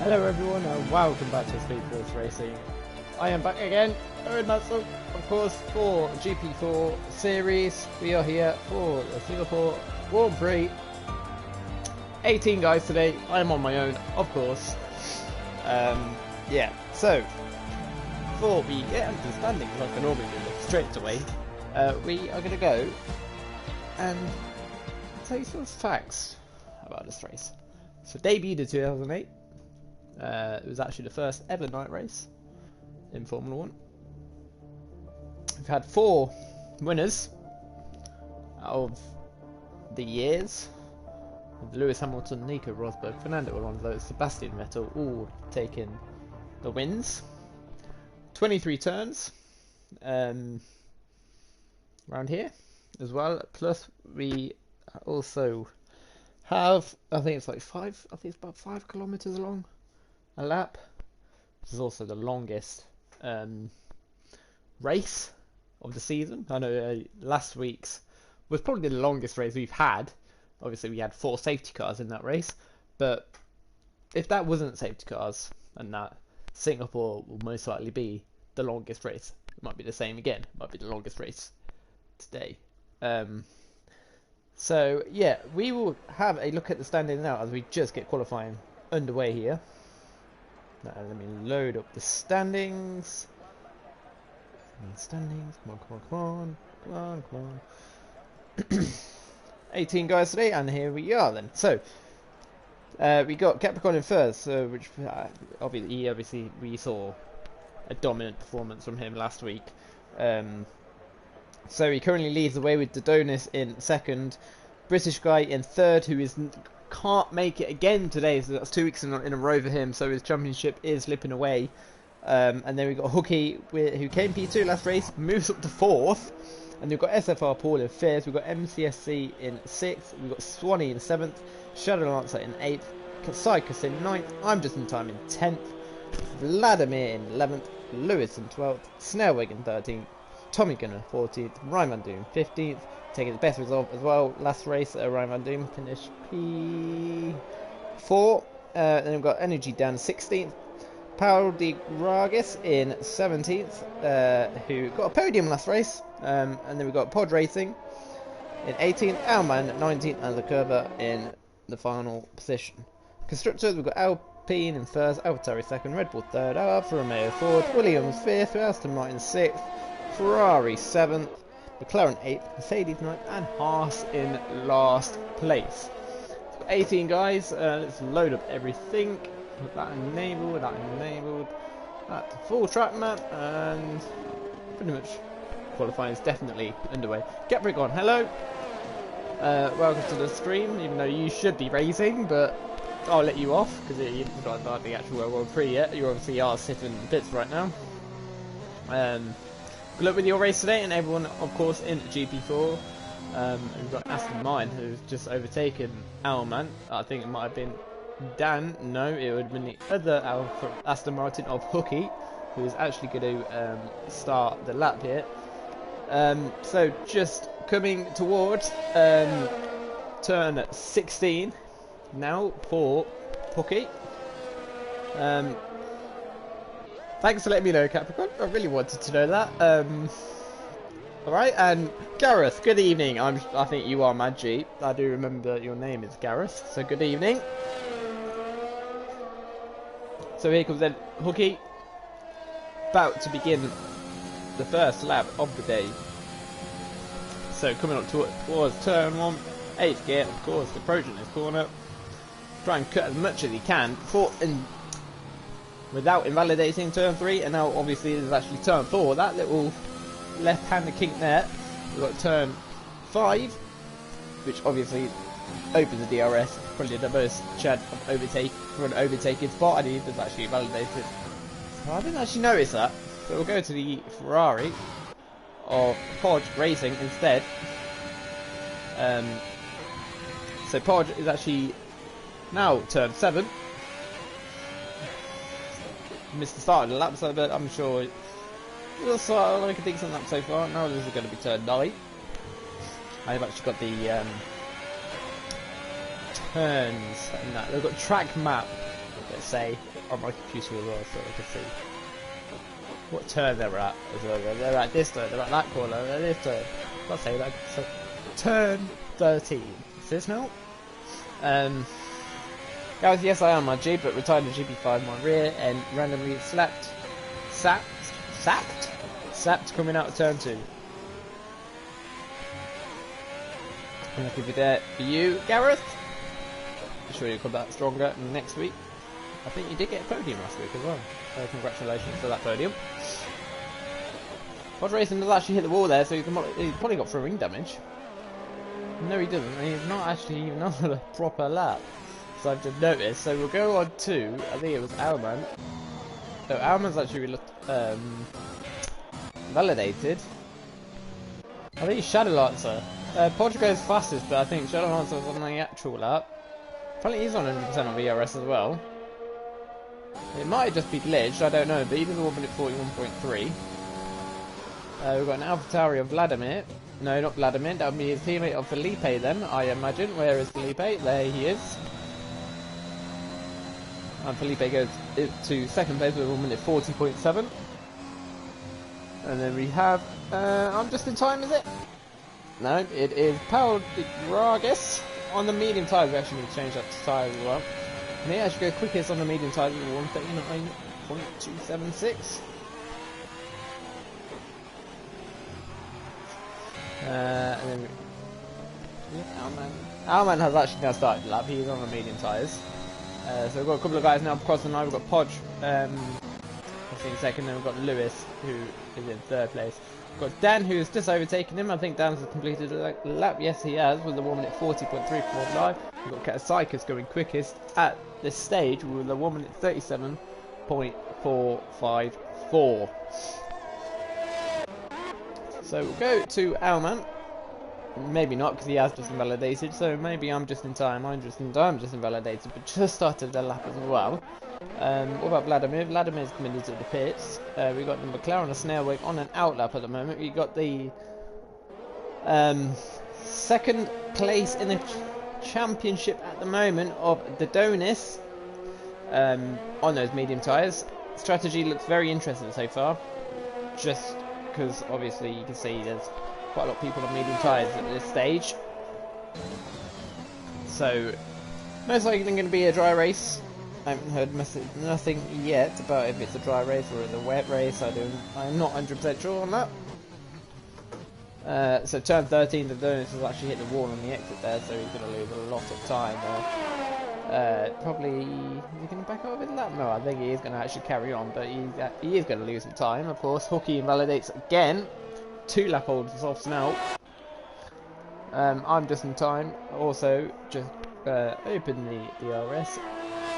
Hello everyone and welcome back to GP4 Racing. I am back again, Owen Mansell, of course, for GP4 series. We are here for the Singapore Grand Prix. 18 guys today. I am on my own, of course. Yeah, so before we get into the standings like I normally do straight away, we are going to go and tell you some facts about this race. So debuted in 2008. It was actually the first ever night race in Formula 1. We've had 4 winners out of the years. Lewis Hamilton, Nico Rosberg, Fernando Alonso, Sebastian Vettel all taking the wins. 23 turns around here as well. Plus we also have, I think it's about 5 kilometers long. A lap. This is also the longest race of the season. I know last week's was probably the longest race we've had. Obviously we had 4 safety cars in that race, but if that wasn't safety cars, and that Singapore will most likely be the longest race. It might be the same again. It might be the longest race today. So yeah, we will have a look at the standings now as we just get qualifying underway here. Now, let me load up the standings. Come on. 18 guys today, and here we are then. So, we got Capricorn in first, which obviously we saw a dominant performance from him last week. So he currently leads the way with Dodonis in second. British guy in third, who can't make it again today, so that's 2 weeks in a row for him, so his championship is slipping away. And then we've got Hooky, who came P2 last race, moves up to 4th, and we've got SFR Paul in 5th, we've got MCSC in 6th, we've got Swanee in 7th, Shadow Lancer in 8th, Psychus in 9th, I'm Just in Time in 10th, Vladimir in 11th, Lewis in 12th, Snellwig in 13th, Tommy Gunner 14th, Ryan Van Doom 15th, taking the best result as well. Last race, Ryan Van Doom finished P4. Then we've got Energy Dan 16th, Paul de Gragas in 17th, who got a podium last race. And then we've got Pod Racing in 18th, Alman 19th, and the Curva in the final position. Constructors, we've got Alpine in first, AlphaTauri second, Red Bull third, Alfa Romeo fourth, Williams 5th, Aston Martin 6th, Ferrari 7th, McLaren 8th, Mercedes 9th, and Haas in last place. So 18 guys, let's load up everything. Put that enabled, that full track map, and pretty much qualifying is definitely underway. Capricorn, hello. Welcome to the stream, even though you should be racing, but I'll let you off because you're not started the actual World War 3 yet. You obviously are sitting in the pits right now. Good luck with your race today, and everyone, of course, in GP4. We've got Aston Martin, who's just overtaken Alman. I think it might have been Dan. No, it would have been the other Aston Martin of Hooky, who is actually going to start the lap here. So just coming towards turn 16 now for Hooky. Thanks for letting me know, Capricorn. I really wanted to know that. Alright, and Gareth, good evening. I think you are Mad G. I do remember your name is Gareth, so good evening. So here comes then Hooky, about to begin the first lap of the day. So coming up towards turn 1, 8th gear, of course, approaching this corner. Try and cut as much as he can without invalidating turn 3, and now obviously there's actually turn 4, that little left-handed kink there. We've got turn 5, which obviously opens the DRS, probably the most chance of overtaking spot, and he was actually invalidated. So I didn't actually notice that, so we'll go to the Ferrari of Podge Racing instead. So Podge is actually now turn 7. Missed the start of the lap, but I'm sure we'll start like a decent lap so far. Now this is going to be turn 9. I've actually got the turns and that. They've got track map, let's say, on my computer as well, so I can see what turn they're at. They're at this turn, they're at that corner, they're at this turn. I'll say that. So, turn 13. Is this now? Guys, yes I am my G, but retired to GP5 my rear and randomly sapped coming out of turn 2. I'm going to give it there for you, Gareth. I'm sure you'll come back stronger next week. I think you did get a podium last week as well. So congratulations for that podium. Pod Racing does actually hit the wall there, so he's probably got through ring damage. No, he doesn't. He's not actually even on a proper lap. So I've just noticed. So we'll go on to, I think it was Alman. So Alman's actually validated. I think Shadow Lancer. Podge goes fastest, but I think Shadow Lancer was on the actual lap. Apparently he's on 100% on VRS as well. It might just be glitched, I don't know, but he does 1 minute 41.3. We've got an AlphaTauri of Vladimir. No, not Vladimir, that would be his teammate of Felipe then, I imagine. Where is Felipe? There he is. And Felipe goes to second place with 1 minute 40.7. And then we have, I'm just in time, is it? No, it is Paul de Gragas on the medium tyres. We actually need to change that to tyres as well. And he actually goes quickest on the medium tyres with 139.276. And then Alman has actually now started the lap. He's on the medium tyres. So we've got a couple of guys now across the line. We've got Podge in second, then we've got Lewis who is in third place. We've got Dan who's just overtaken him. I think Dan's completed the lap. Yes, he has, with a 1 minute 40.345. We've got Katasikis going quickest at this stage with a 1 minute 37.454. So we'll go to Alman. Maybe not, because he has just invalidated, so maybe I'm just in time. I'm just invalidated, but just started the lap as well. What about Vladimir? Vladimir's coming into the pits. We got the McLaren snail wake on an out lap at the moment. We got the second place in the championship at the moment of Dodonis on those medium tyres. Strategy looks very interesting so far, just because obviously you can see there's quite a lot of people on medium tyres at this stage. So most likely going to be a dry race. I haven't heard nothing yet about if it's a dry race or a wet race. I'm not 100% sure on that. So turn 13, the Donis has actually hit the wall on the exit there, so he's going to lose a lot of time there. Probably, is he going to back up with that? No, I think he is going to actually carry on, but he is going to lose some time. Of course, Hooky invalidates again. 2 lap holders off now. I'm just in time. Also, just open the DRS.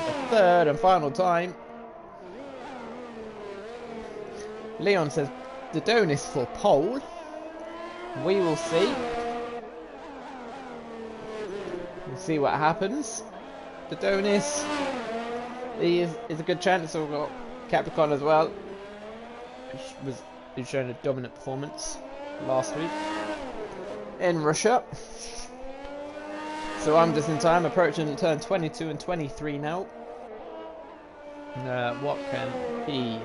The third and final time. Leon says Dodonis for pole. We will see. We'll see what happens. Dodonis is a good chance. So we've got Capricorn as well, who's shown a dominant performance last week in Russia. So I'm just in time, approaching turn 22 and 23 now. What can he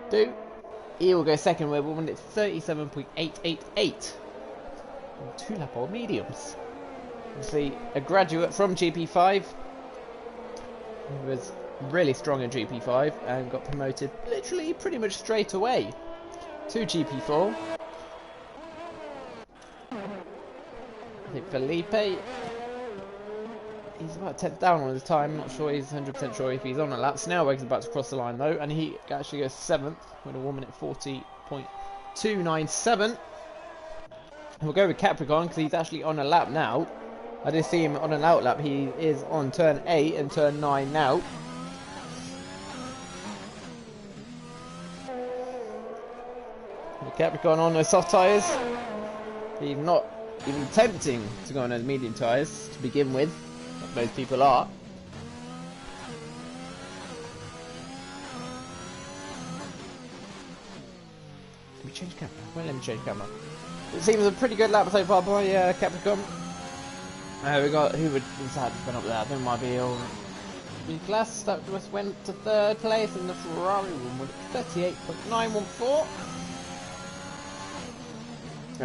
do? He will go second with 1 minute 37.888. 2 lap old mediums. Obviously a graduate from GP5. He was really strong in GP5 and got promoted literally pretty much straight away to GP4. I think Felipe, he's about 10th down on his time. I'm not sure, he's 100% sure if he's on a lap. Snailweg's about to cross the line though, and he actually goes 7th with a 1 minute 40.297. And we'll go with Capricorn because he's actually on a lap now. I did see him on an out lap. He is on turn 8 and turn 9 now. Capricorn on those soft tyres. He's not even attempting to go on those medium tyres to begin with, like most people are. Let me change camera. Well, let me change camera. It seems a pretty good lap so far by Capricorn. We got who would decide to spin up there? I think it might be all The glass that just went to third place in the Ferrari one with 38.914.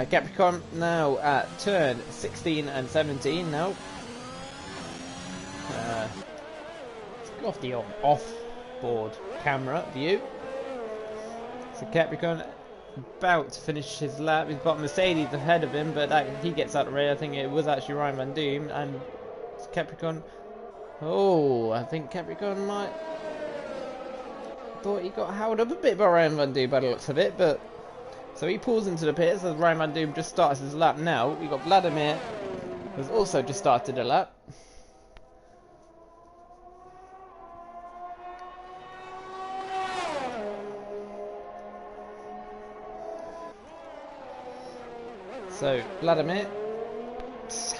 Capricorn now at turn 16 and 17 now. Let's go off the off-board camera view. So Capricorn about to finish his lap. He's got Mercedes ahead of him, but he gets out of the way. I think it was actually Ryan Van Doom, and Capricorn. Oh, I think Capricorn might. Thought he got held up a bit by Ryan Van Doom by the looks of it, but so he pulls into the pits as Ryan Van Doom just starts his lap now. We got Vladimir, who's also just started a lap. So Vladimir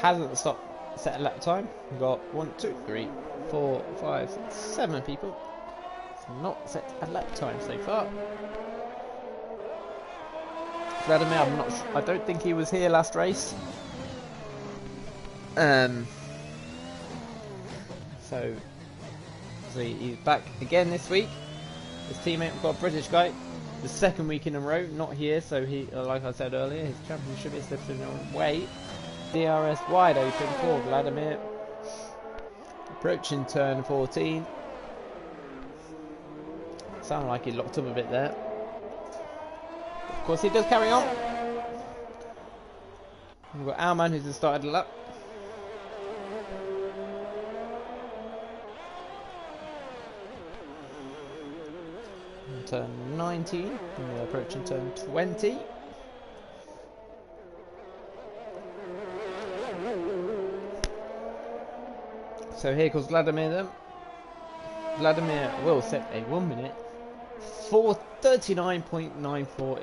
hasn't stopped set a lap time. We've got 1, 2, 3, 4, 5, 6, 7 people. It's not set a lap time so far. Vladimir, I don't think he was here last race. So he's back again this week. His teammate, we've got a British guy. The second week in a row, not here, so he, like I said earlier, his championship is slipping away. DRS wide open for Vladimir. Approaching turn 14. Sounded like he locked up a bit there. Of course, he does carry on. We've got our man who's just started a lap. Turn 19, and we're approaching turn 20. So here goes Vladimir then. Vladimir will set a 1 minute 4:39.948.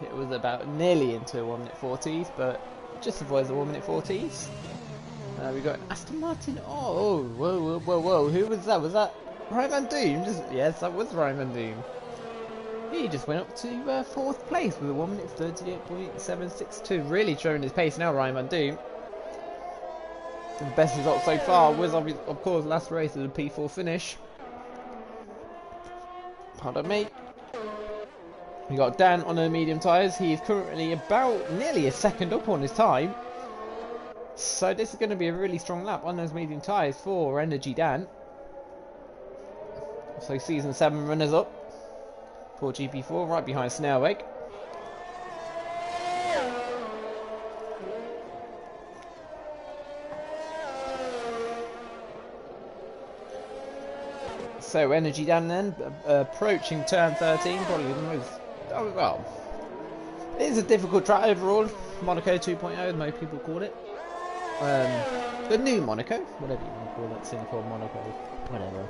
It was about nearly into 1 minute 40s, but just avoids the 1 minute 40s. We got an Aston Martin. Oh, whoa. Who was that? Was that Ryan Van Doom? Yes, that was Ryan Van Doom. He just went up to 4th place with a 1 minute 38.762. Really showing his pace now, Ryan Van Doom. The best result so far was, of course, last race with a P4 finish. Pardon me. We got Dan on the medium tyres. He is currently about nearly a second up on his time. So this is going to be a really strong lap on those medium tyres for Energy Dan. So season 7 runners up for GP4, right behind Snailweg. So Energy Dan then approaching turn 13, probably the most. Oh well, it is a difficult track overall. Monaco 2.0, as most people call it. The new Monaco, whatever you want to call it, Singapore, Monaco, whatever.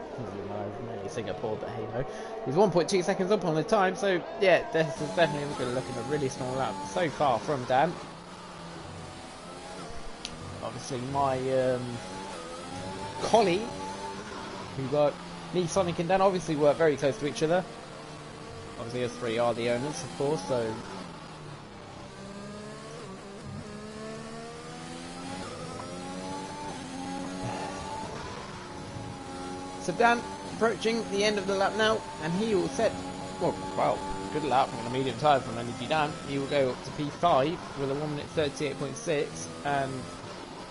Maybe Singapore, but hey ho. He's 1.2 seconds up on the time, so yeah, this is definitely going to look at a really strong lap so far from Dan. Obviously, my colleague, who got me, Sonic, and Dan, obviously work very close to each other. Obviously, us three are the owners, of course, so. So Dan approaching the end of the lap now, and he will set, well, good lap on a medium tyre from Energy Dan. He will go up to P5 with a 1 minute 38.6, and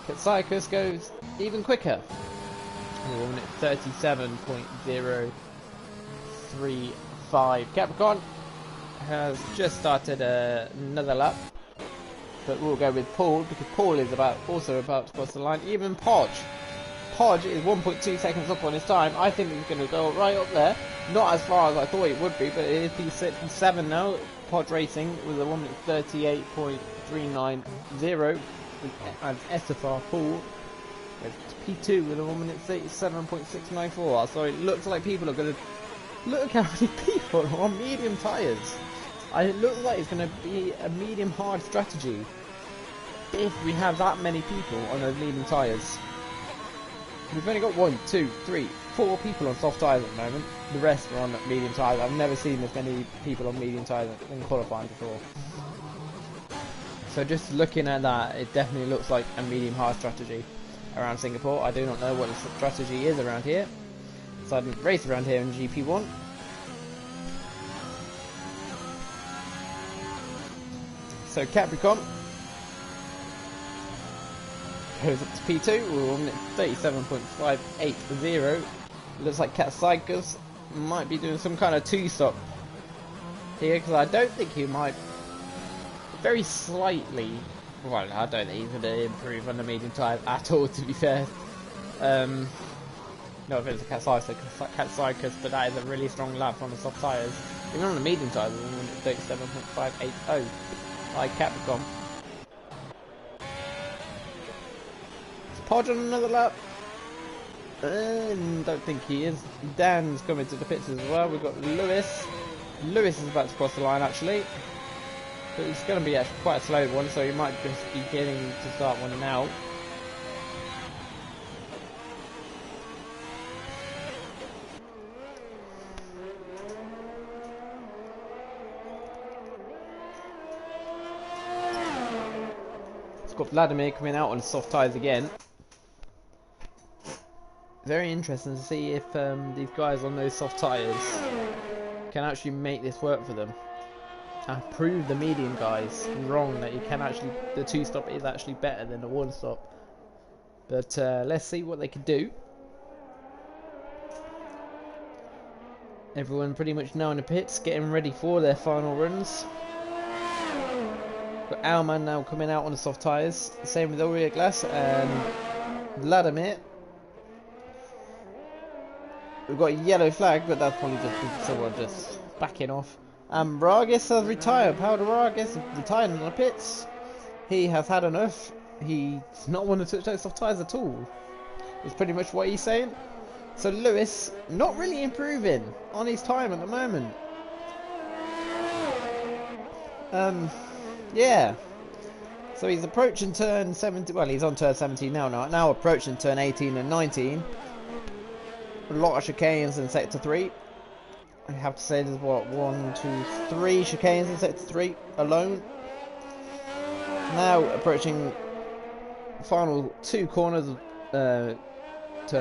Katsaikus goes even quicker. 1 minute 37.035. Capricorn has just started another lap, but we'll go with Paul because Paul is also about to cross the line. Even Podge is 1.2 seconds up on his time. I think he's going to go right up there. Not as far as I thought it would be, but it is P7 now. Podge Racing with a 1 minute 38.390, and SFR Paul P2 with a 1 minute 37.694. So it looks like people are going to look how many people are on medium tyres. It looks like it's going to be a medium hard strategy if we have that many people on those medium tyres. We've only got 1, 2, 3, 4 people on soft tyres at the moment. The rest are on medium tyres. I've never seen this many people on medium tyres in qualifying before. So just looking at that, it definitely looks like a medium hard strategy around Singapore. I do not know what the strategy is around here. decided to race around here in GP1. So Capricorn goes up to P2, we're on 37.580. Looks like Catcycus might be doing some kind of two-stop here, because I don't think he might very slightly, well, I don't think he's going to improve on the medium tyres at all, to be fair. No offense to Catcycus, but that is a really strong lap on the soft tyres. Even on the medium tyres, we're 37.580. Like Capricorn. Is Podge on another lap? Don't think he is. Dan's coming to the pits as well. We've got Lewis. Lewis is about to cross the line actually. But it's going to be actually quite a slow one, so he might just be getting to start one now. Got Vladimir coming out on soft tyres again. Very interesting to see if these guys on those soft tyres can actually make this work for them. And prove the medium guys wrong that you can actually, the two-stop is actually better than the one-stop. But let's see what they can do. Everyone pretty much now in the pits, getting ready for their final runs. Got Alman now coming out on the soft tyres. Same with Aurea Glass and Vladimir. We've got a yellow flag, but that's probably just someone just backing off. And Vargas has retired. Powder Vargas retired in the pits. He has had enough. He's not want to touch those soft tyres at all. Is pretty much what he's saying. So Lewis not really improving on his time at the moment. Yeah, so he's approaching turn 17, well he's on turn 17 now approaching turn 18 and 19. A lot of chicanes in sector 3. I have to say there's what, 1, 2, 3 chicanes in sector 3 alone. Now approaching the final 2 corners of turn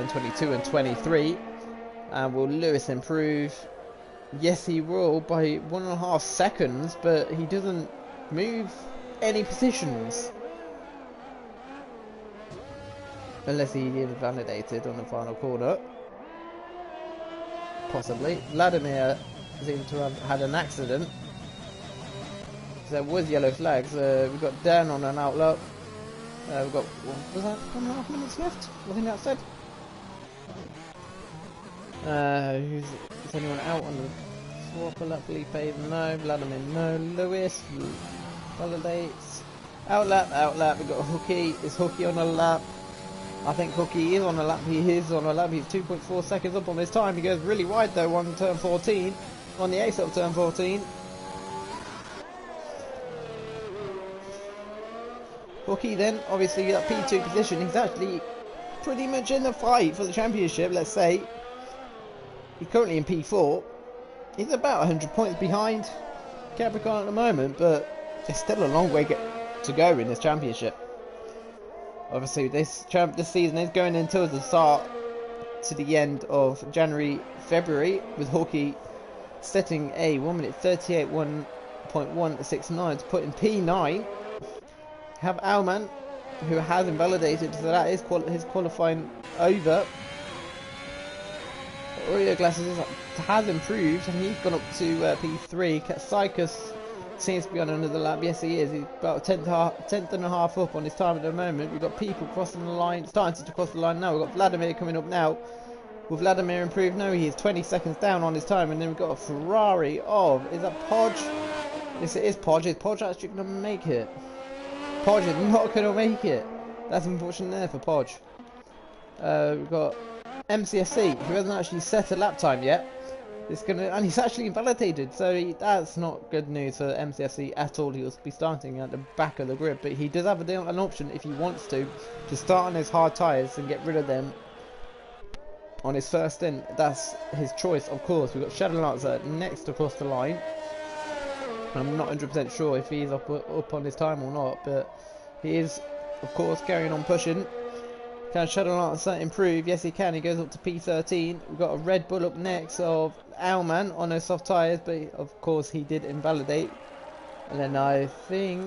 22 and 23. And will Lewis improve? Yes he will, by 1.5 seconds, but he doesn't move any positions unless he is validated on the final corner. Possibly. Vladimir seems to have had an accident. There was yellow flags. We've got Dan on an outlet. We've got, was that 1.5 minutes left? I think that said. Is anyone out on the swap? Felipe, no. Vladimir, no. Lewis validates. Outlap. We've got Hooky. Is Hooky on a lap? I think Hooky is on a lap. He is on a lap. He's 2.4 seconds up on his time. He goes really wide though on turn 14. On the exit of turn 14. Hooky then, obviously that P2 position. He's actually pretty much in the fight for the championship, let's say. He's currently in P4. He's about 100 points behind Capricorn at the moment, but there's still a long way to go in this championship. Obviously, this season is going until the start to the end of January, February, with Hawkeye setting a 1 minute 38.169 to put in P9. Have Alman, who has invalidated, so that is his qualifying over. Aurea Glasses has improved, and he's gone up to P3. Catcycus seems to be on another lap. Yes, he is. He's about a tenth and a half up on his time at the moment. We've got people crossing the line, starting to cross the line now. We've got Vladimir coming up now. Will Vladimir improve? No, he is 20 seconds down on his time. And then we've got a Ferrari of, is that Podge? Yes, it is Podge. Is Podge actually going to make it? Podge is not going to make it. That's unfortunate there for Podge. We've got MCFC, who hasn't actually set a lap time yet. And he's actually invalidated, so that's not good news for MCFC at all. He'll be starting at the back of the grid, but he does have an option if he wants to start on his hard tyres and get rid of them on his first stint. That's his choice, of course. We've got Shadow Lancer next across the line. I'm not 100% sure if he's up on his time or not, but he is, of course, carrying on pushing. Can Shadow Lancer improve? Yes, he can. He goes up to P13. We've got a Red Bull up next of Owlman on those soft tyres, but of course he did invalidate. And then I think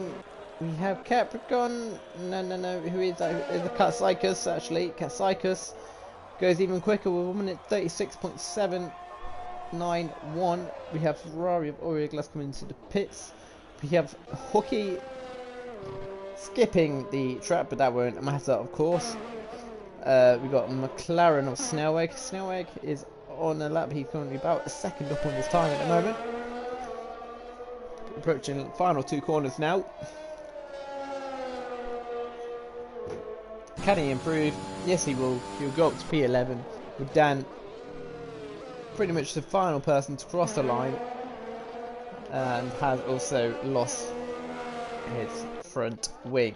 we have Capricorn. No. Who is that? It's the Catsychus, actually. Catsychus goes even quicker with 1 minute 36.791. We have Ferrari of Orioglass coming into the pits. We have Hooky skipping the track, but that won't matter, of course. We got McLaren of Snellweg. Snellweg is on a lap. He's currently about a second up on his time at the moment. Approaching the final 2 corners now. Can he improve? Yes, he will. He'll go up to P11 with Dan pretty much the final person to cross the line, and has also lost his front wing.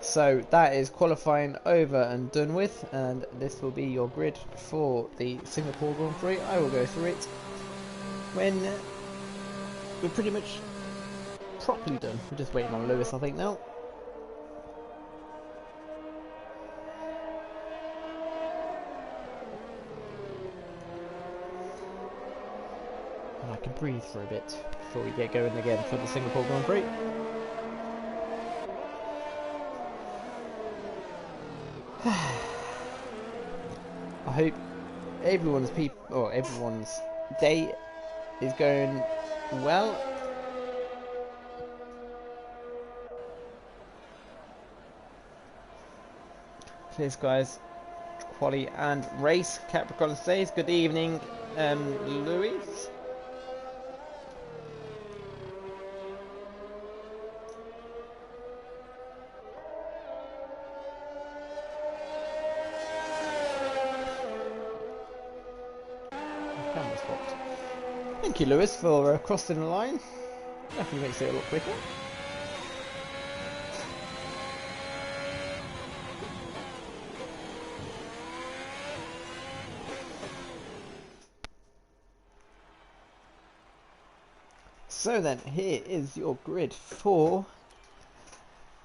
So that is qualifying over and done with, and this will be your grid for the Singapore Grand Prix. I will go through it when we're pretty much properly done. We're just waiting on Lewis, I think, now. And I can breathe for a bit before we get going again for the Singapore Grand Prix. I hope everyone's day is going well. Cheers, guys. Quali and race. Capricorn says good evening, Louis. Thank you, Lewis, for crossing the line. Definitely makes it a lot quicker. So then, here is your grid for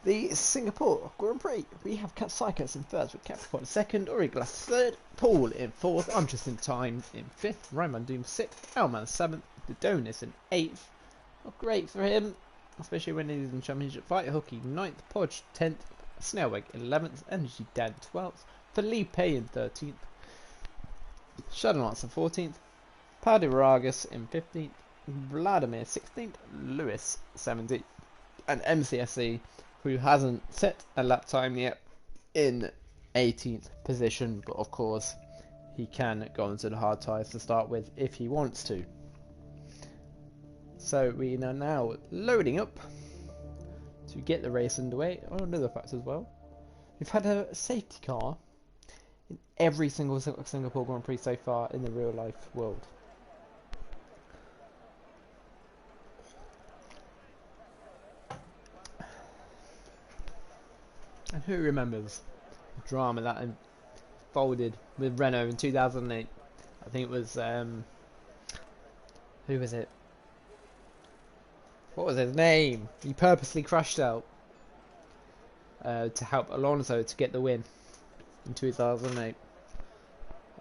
the Singapore Grand Prix. We have Catsychus in first, with Capricorn second, Orioglass third, Paul in fourth, I'm just in time in fifth, Roman Doom sixth, Owlman seventh, Dodonis in eighth. Not great for him, especially when he's in championship fight. Hooky ninth, Podge 10th, Snellweg 11th, Energy Dan 12th, Felipe in 13th, Shadowlancer 14th, Padiragas in 15th, Vladimir 16th, Lewis 17th, and MCSC, who hasn't set a lap time yet, in 18th position, but of course he can go into the hard tyres to start with if he wants to. So we are now loading up to get the race underway. Oh, another fact as well, we've had a safety car in every single Singapore Grand Prix so far in the real life world. And who remembers the drama that unfolded with Renault in 2008? I think it was, who was it? What was his name? He purposely crashed out to help Alonso to get the win in 2008.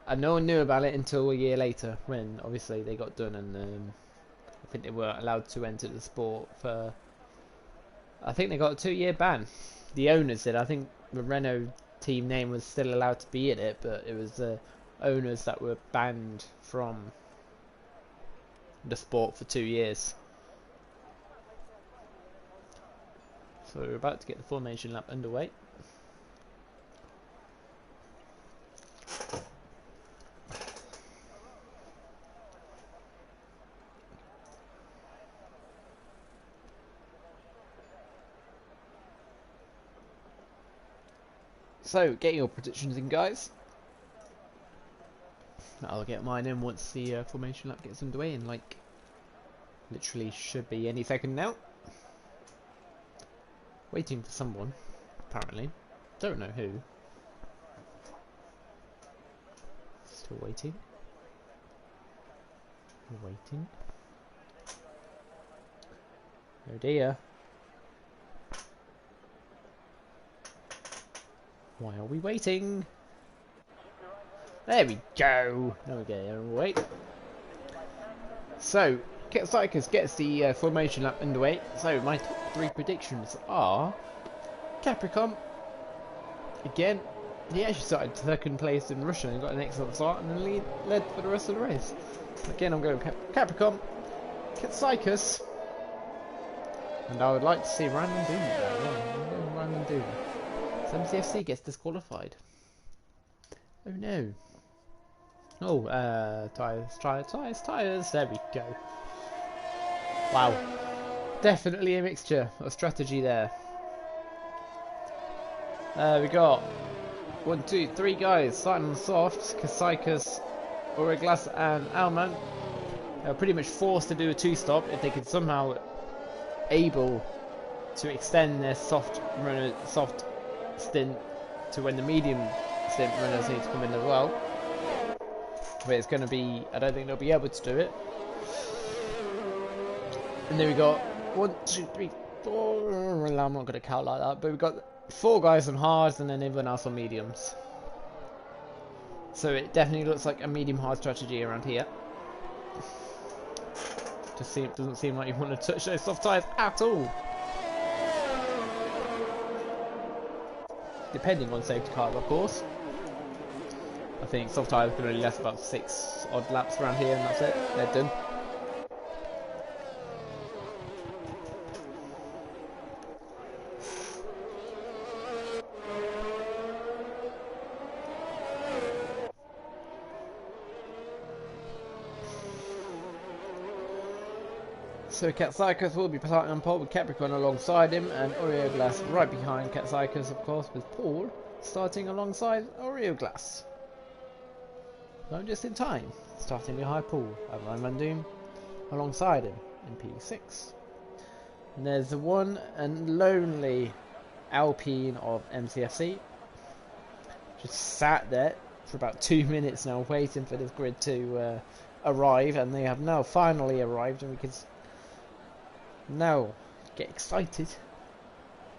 And no one knew about it until a year later, when obviously they got done, and I think they were allowed to enter the sport for, I think they got a 2-year ban. The owners did. I think the Renault team name was still allowed to be in it, but it was the owners that were banned from the sport for 2 years. So we're about to get the formation lap underway. So, get your predictions in, guys. I'll get mine in once the formation lap gets underway, and like, literally should be any second now. Waiting for someone, apparently. Don't know who. Still waiting. Waiting. Oh dear. Why are we waiting? There we go. Okay, wait. So, Cycus gets the formation lap underway. So, my top 3 predictions are Capricorn. Again, he actually started 2nd place in Russia and got an excellent start and then led for the rest of the race. Again, I'm going Capricorn, Cycus, and I would like to see Random Doom. Yeah, Random Doom. So MCFC gets disqualified. Oh no. Oh, tyres. There we go. Wow. Definitely a mixture of strategy there. We got 1, 2, 3 guys starting on soft. Kasaikis, Origlas and Alman. They're pretty much forced to do a 2-stop if they could somehow able to extend their soft stint to when the medium stint runners need to come in as well. But it's going to be, I don't think they'll be able to do it. And then we got 1, 2, 3, 4. Well, I'm not going to count like that, but we've got 4 guys on hards and then everyone else on mediums. So it definitely looks like a medium hard strategy around here. Doesn't seem like you want to touch those soft tyres at all. Depending on safety cars, of course. I think soft tyres can only last about 6 odd laps around here and that's it. They're done. So Katsaikas will be starting on pole with Capricorn alongside him and Oreoglass right behind Katsaikas, of course, with Paul starting alongside Oreoglass. So just in time, starting behind Paul, and Ryan Van Doom alongside him in P6. And there's the one and lonely Alpine of MCFC, just sat there for about 2 minutes now waiting for this grid to arrive, and they have now finally arrived, and we can now get excited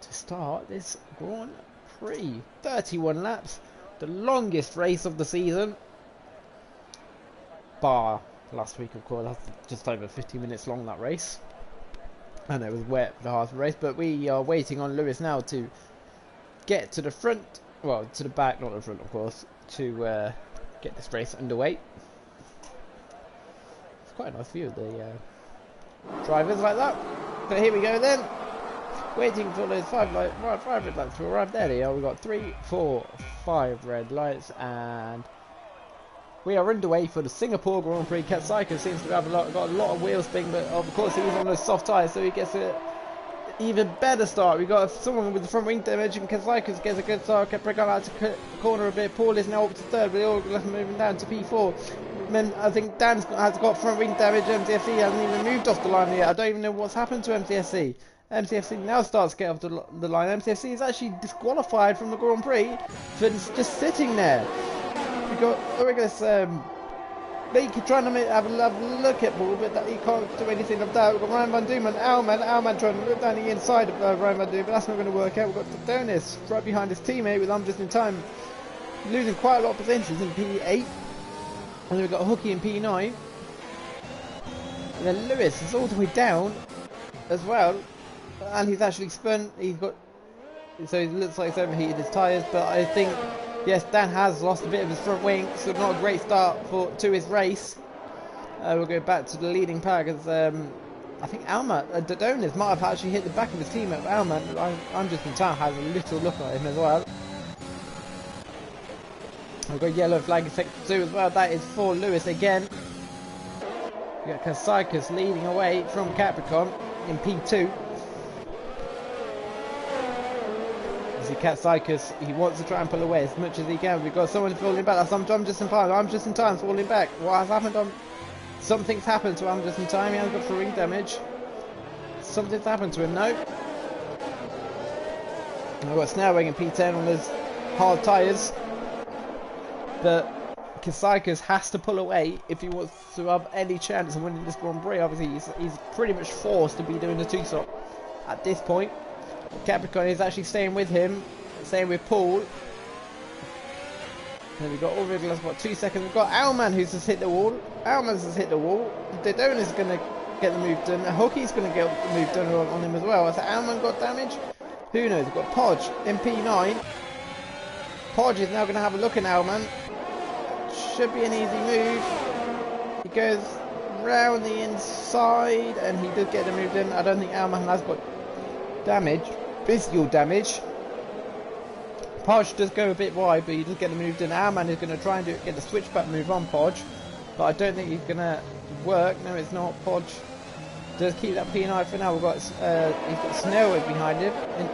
to start this Grand Prix. 31 laps, the longest race of the season, bar last week of course. That's just over 50 minutes long, that race. I know it was wet for the half of the race, but we are waiting on Lewis now to get to the front, well to the back, not the front of course, to get this race underway. It's quite a nice view of the drivers like that. But here we go then, waiting for those 5 red lights to arrive. There they are. We've got 3, 4, 5 red lights, and we are underway for the Singapore Grand Prix. Katsaikas seems to have got a lot of wheel spin, but of course he's on those soft tyres, so he gets an even better start. We got someone with the front wing damage, and Katsaikas gets a good start. Capricorn out to corner a bit. Paul is now up to 3rd, but all moving down to P4. Then I think Dan has got front wing damage. MCFC hasn't even moved off the line yet. I don't even know what's happened to MCFC. MCFC now starts to get off the line. MCFC is actually disqualified from the Grand Prix for just sitting there. We got they could try and have a look at Paul, but he can't do anything of that. We've got Ryan Van Doom and Alman trying to look down the inside of Ryan Van Doom, but that's not going to work out. We've got Donis right behind his teammate with just in time, losing quite a lot of positions in P8. And then we've got Hooky in P9. And then Lewis is all the way down as well. And he's actually spun. So it looks like he's overheated his tyres. But I think, yes, Dan has lost a bit of his front wing. So not a great start to his race. We'll go back to the leading pack as I think Alman, Dodonis might have actually hit the back of his teammate. Alman, I'm just in time, has a little look at him as well. We've got yellow flag effect too as well. That is for Lewis again. We got Katsaikas leading away from Capricorn in P2. You see Katsaikas, he wants to try and pull away as much as he can. We've got someone falling back. That's I'm just in time. I'm just in time falling back. What has happened? Something's happened to him just in time. He hasn't got ring damage. Something's happened to him. No. We've got Snellwing in P10 on his hard tyres. But Katsaikas has to pull away if he wants to have any chance of winning this Grand Prix. Obviously, he's pretty much forced to be doing the 2-stop at this point. Capricorn is actually staying with him, staying with Paul. Then we've got Ulrich last about 2 seconds. We've got Owlman who's just hit the wall. Owlman's just hit the wall. Dodona's going to get the move done. Hookie's going to get the move done on him as well. Has Owlman got damage? Who knows? We've got Podge in P9. Podge is now going to have a look at Owlman. Should be an easy move. He goes round the inside and he does get the move done. I don't think Owlman has got damage, physical damage. Podge does go a bit wide, but he does get the move done. Owlman is going to try and get the switchback move on Podge, but I don't think he's going to work. No, it's not. Podge does keep that P9 for now. We've got he's got Snailwig behind him in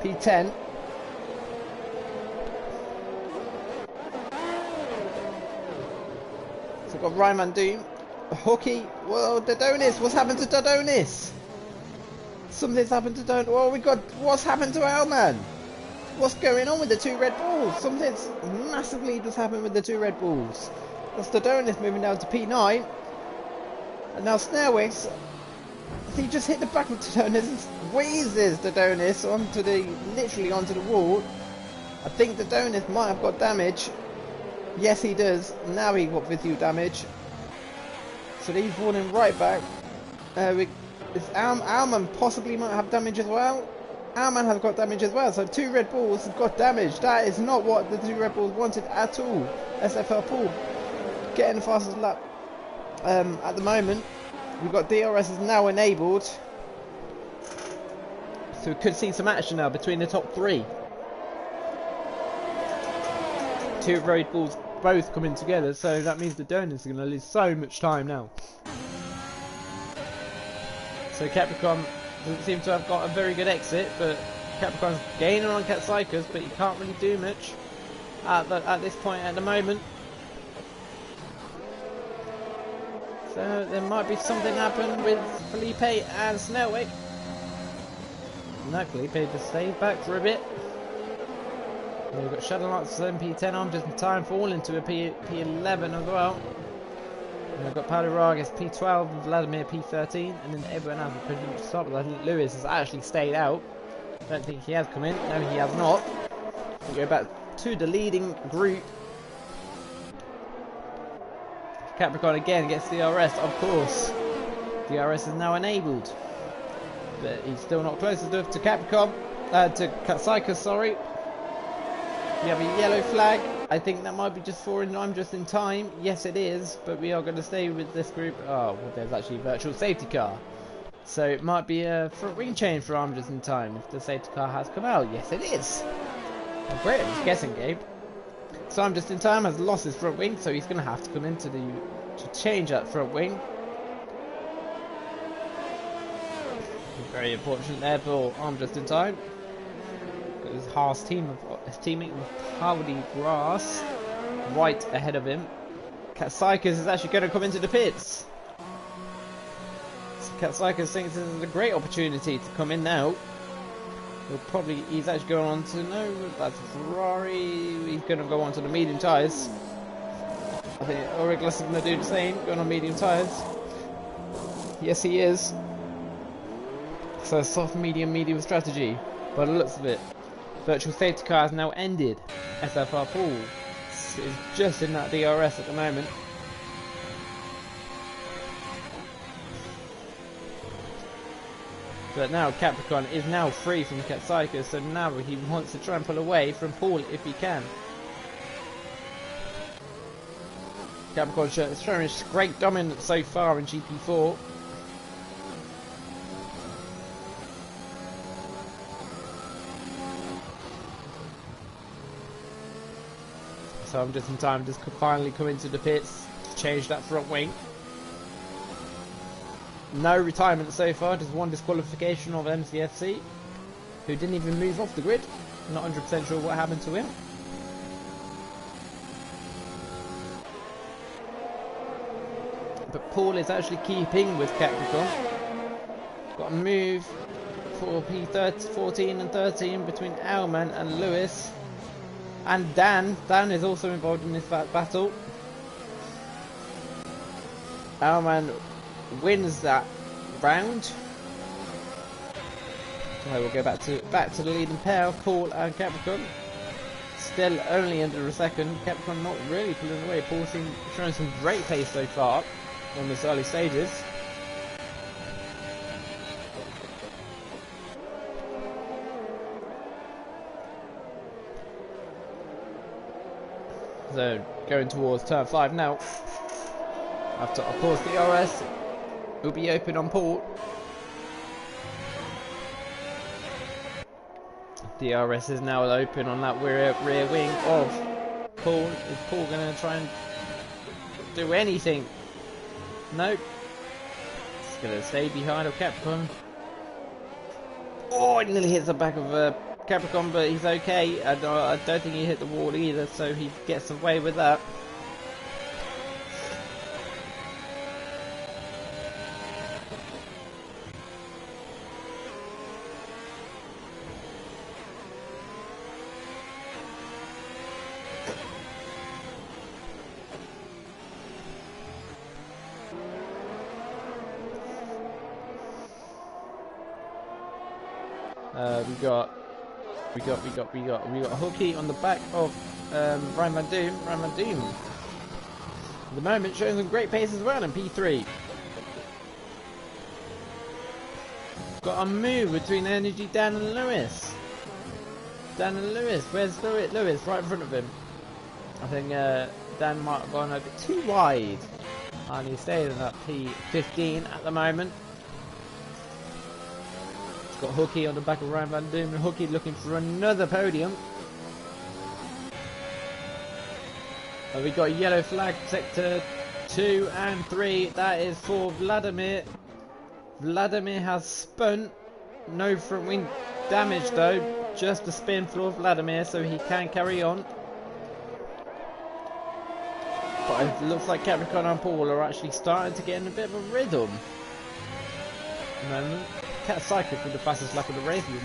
P10. So we've got Ryman Doom, Hookie. Well, Dodonis. What's happened to Dodonis? Something's happened to Dodonis. Well, we got what's happened to Owlman? What's going on with the two Red Bulls? Something's massively just happened with the two Red Bulls. That's Dodonis moving down to P9. And now Snailwix. He just hit the back of Dodonis and squeezes Dodonis literally onto the wall. I think Dodonis might have got damage. Yes, he does. Now he got physical damage. So he's falling right back. Owlman possibly might have damage as well. Owlman has got damage as well, so two Red Bulls have got damage. That is not what the two Red Bulls wanted at all. SFL Pool getting the fastest lap at the moment. We've got DRS is now enabled, so we could see some action now between the top three. Two Red Bulls both coming together, so that means the Donuts are going to lose so much time now. So Capricorn doesn't seem to have got a very good exit, but Capricorn's gaining on Catcycus, but he can't really do much at this point at the moment. So there might be something happen with Felipe and Snailwig. No, Felipe just stays back for a bit. And we've got Shadowlancer in P10 arm just in time, fall into a P11 as well. And we've got Paduragas P12 and Vladimir P13, and then everyone else is pretty much stopped. I think Lewis has actually stayed out. Don't think he has come in. No, he has not. We go back to the leading group. Capricorn again gets DRS, of course. DRS is now enabled. But he's still not close enough to Capricorn. To Catcycus, sorry. We have a yellow flag. I think that might be just for I'm just in time. Yes, it is. But we are going to stay with this group. Oh, well, there's actually a virtual safety car. So it might be a front wing change for I'm just in time if the safety car has come out. Yes, it is. Oh, great. I was guessing, Gabe. So I'm just in time has lost his front wing, so he's going to have to come into to change that front wing. Very unfortunate there for I'm just in time. Got his Haas teammate with Hardy Grass right ahead of him. Catcycus is actually going to come into the pits. So Catcycus thinks this is a great opportunity to come in now. He's actually going on to, no, that's a Ferrari. He's going to go on to the medium tyres. I think Auriglas is going to do the same, going on medium tyres. Yes, he is. So soft, medium strategy, by the looks of it. Virtual safety car has now ended. SFR Pool is just in that DRS at the moment. But now Capricorn is now free from Catcycus, so now he wants to try and pull away from Paul if he can. Capricorn showing great dominance so far in GP4. So I'm just in time to finally come into the pits to change that front wing. No retirement so far, just one disqualification of MCFC, who didn't even move off the grid. Not 100% sure what happened to him. But Paul is actually keeping with Capricorn. Got a move for P14 and 13 between Owlman and Lewis. And Dan is also involved in this battle. Owlman wins that round. So we'll go back to the leading pair, Paul and Capricorn. still only under a second. Capricorn not really pulling away. Paul showing some great pace so far on this early stages. So going towards turn 5 now. After, of course, the DRS will be open on Paul. DRS is now open on that rear wing of Paul. Is Paul going to try and do anything? Nope. He's going to stay behind of Capricorn. Oh, he nearly hits the back of Capricorn, but he's okay. I don't think he hit the wall either, so he gets away with that. We got Hooky on the back of Ryan Van Doom. Ryan Van Doom at the moment showing some great pace as well in P3. Got a move between Energy Dan and Lewis. Dan and Lewis. Where's Lewis? Lewis right in front of him. I think Dan might have gone a bit too wide. And he's staying in that P15 at the moment. Got Hooky on the back of Ryan Van Doom, and Hooky looking for another podium. We got yellow flag sector 2 and 3. That is for Vladimir. Vladimir has spun. No front wing damage though. Just a spin for Vladimir, so he can carry on. But it looks like Capricorn and Paul are actually starting to get in a bit of a rhythm at the moment. Cat Cyclic with the fastest lap of the race with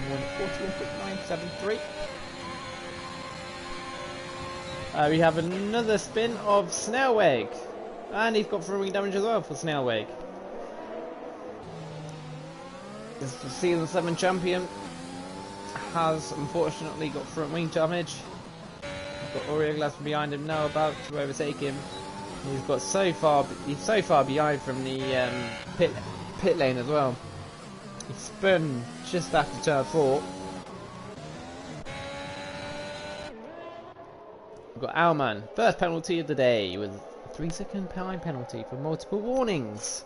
1:41.973. We have another spin of Snailweg, and he's got front wing damage as well for Snailweg. This season 7 champion has unfortunately got front wing damage. Got Aureoglass from behind him now, about to overtake him. He's so far behind from the pit lane as well. He spun just after turn 4. We've got Owlman, first penalty of the day with a 3-second time penalty for multiple warnings.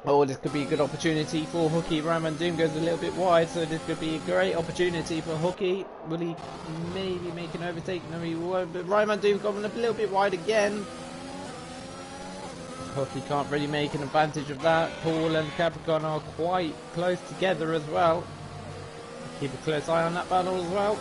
Oh, this could be a good opportunity for Hooky. Ryan Van Doom goes a little bit wide, so this could be a great opportunity for Hooky. Will he maybe make an overtake? No, he won't, but Ryan Van Doom going a little bit wide again. Hooky can't really make an advantage of that. Paul and Capricorn are quite close together as well. Keep a close eye on that battle as well.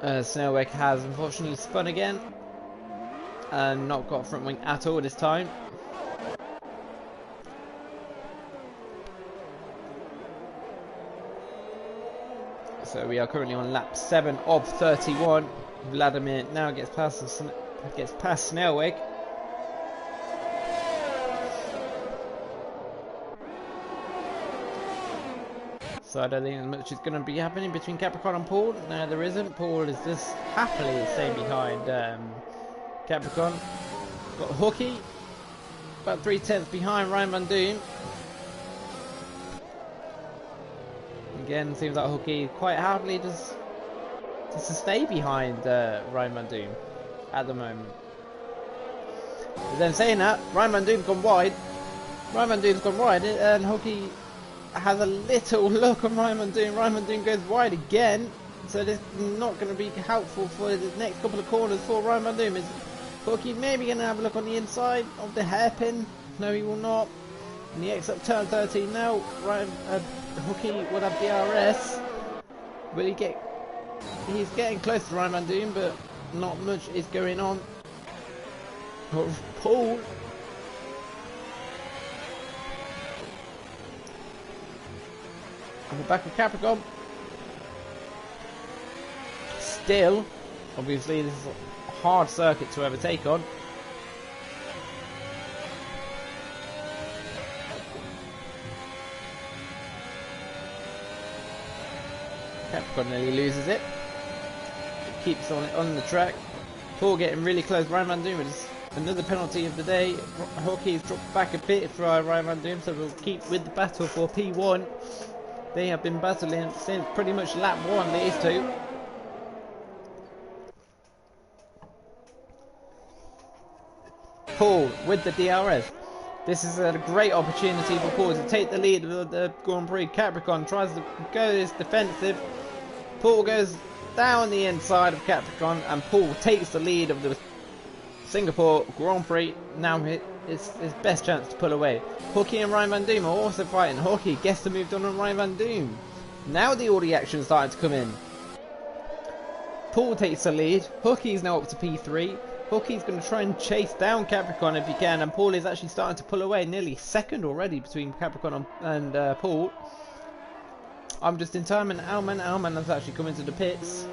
Snailweg has unfortunately spun again and not got front wing at all this time. So we are currently on lap 7 of 31. Vladimir now gets past Snailweg. So I don't think much is going to be happening between Capricorn and Paul. No, there isn't. Paul is just happily staying behind Capricorn. Got Hooky about 3/10 behind Ryan Van Doom. Again, seems like Hooky quite happily just to stay behind Ryan Van Doom at the moment. But then saying that, Ryan Van Doom's gone wide. Ryan Van Doom's gone wide, and Hooky has a little look on Ryan Van Doom. Ryan Van Doom goes wide again, so this is not going to be helpful for the next couple of corners for Ryan Van Doom. Is Hooky maybe going to have a look on the inside of the hairpin? No, he will not. And he exits up turn 13 now. Hooky would have DRS. Will he get? He's getting close to Ryan Van Doom, but not much is going on. Paul. On the back of Capricorn. still, obviously this is a hard circuit to overtake on. Capricorn nearly loses it. Keeps on the track. Paul getting really close. Ryan Van Doom is another penalty of the day. Hockey's dropped back a bit for Ryan Van Doom, so we'll keep with the battle for P1. They have been battling since pretty much lap 1, these two. Paul with the DRS. This is a great opportunity for Paul to take the lead of the Grand Prix. Capricorn tries to go this defensive. Paul goes down the inside of Capricorn, and Paul takes the lead of the Singapore Grand Prix. Now it's his best chance to pull away. Hockey and Ryan Van Doom are also fighting. Hockey gets the move done on Ryan Van Doom. Now the Audi action is starting to come in. Paul takes the lead. Hockey's now up to P3. Hockey's going to try and chase down Capricorn if he can, and Paul is actually starting to pull away. Nearly second already between Capricorn and Paul. I'm just in time, and Alman has actually come into the pits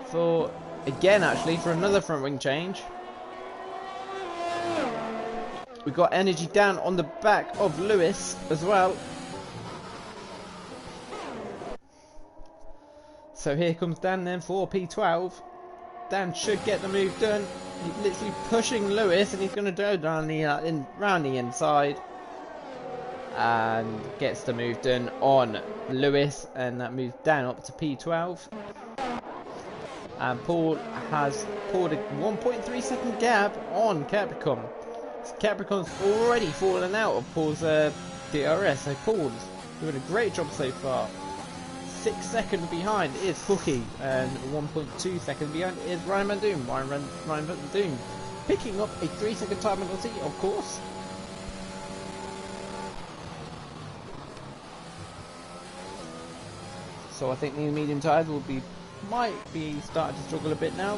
for another front wing change. We've got energy down on the back of Lewis as well. So here comes Dan then for P12. Dan should get the move done. He's literally pushing Lewis, and he's going to go down round the inside and gets the move done on Lewis, and that moves down up to P12. And Paul has pulled a 1.3 second gap on Capricorn. Capricorn's already fallen out of Paul's DRS, so Paul's doing a great job so far. 6 seconds behind is Hookey, and 1.2 seconds behind is Ryan Van Doom. Ryan Van Doom picking up a 3-second time penalty, of course. So I think the medium tyres might be starting to struggle a bit now.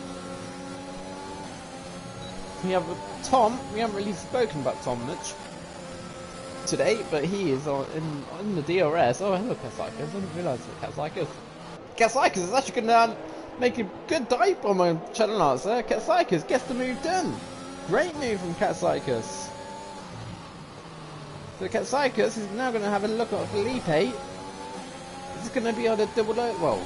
We have Tom. We haven't really spoken about Tom much today, but he is in the DRS. Oh, hello, Katsaikas. I didn't realise that Katsaikas. Katsaikas is actually going to make a good dive bomb on Channel Arts there. Katsaikas gets the move done. Great move from Katsaikas. So Katsaikas is now going to have a look at Felipe. This is going to be on a double over. Well,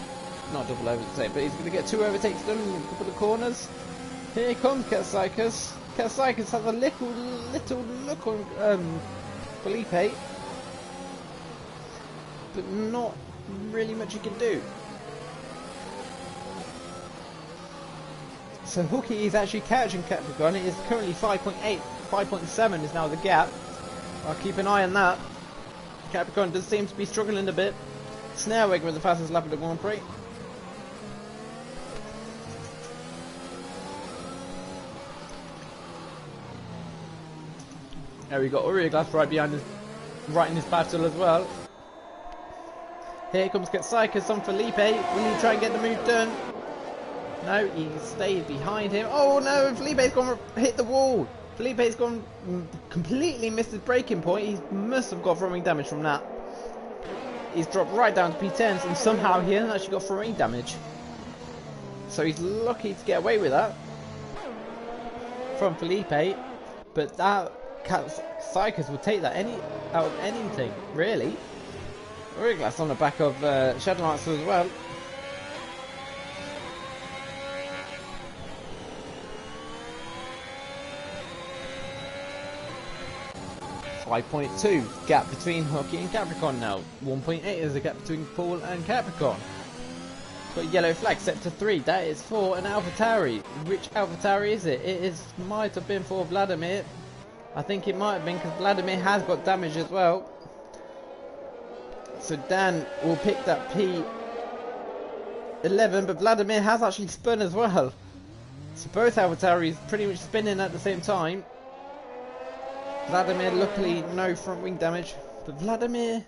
not double overtake, but he's going to get 2 overtakes done in a couple of corners. Here comes Katsaikas. Katsaikas has a little look on Felipe, but not really much he can do. So Hookey is actually catching Capricorn. It is currently 5.8, 5.7 is now the gap. I'll keep an eye on that. Capricorn does seem to be struggling a bit. Snareweg with the fastest lap of the Grand Prix. There we got Uriaglas right in this battle as well. Here comes Katsaikas on Felipe. Will he try and get the move done? No, he stayed behind him. Oh no, Felipe's gone hit the wall. Felipe's gone completely missed his braking point. He must have got throwing damage from that. He's dropped right down to P10s, and somehow he hasn't actually got throwing damage. So he's lucky to get away with that from Felipe, but that Katsaikas would take that out of anything, really. Uriaglas on the back of Shadowlancer as well. .2 gap between Hookey and Capricorn now. 1.8 is the gap between Paul and Capricorn. Got a yellow flag set to 3. That is for an AlphaTauri. Which AlphaTauri is it? It might have been for Vladimir. I think it might have been because Vladimir has got damage as well. So Dan will pick that P11, but Vladimir has actually spun as well. So both AlphaTauris pretty much spinning at the same time. Vladimir, luckily no front wing damage, but Vladimir,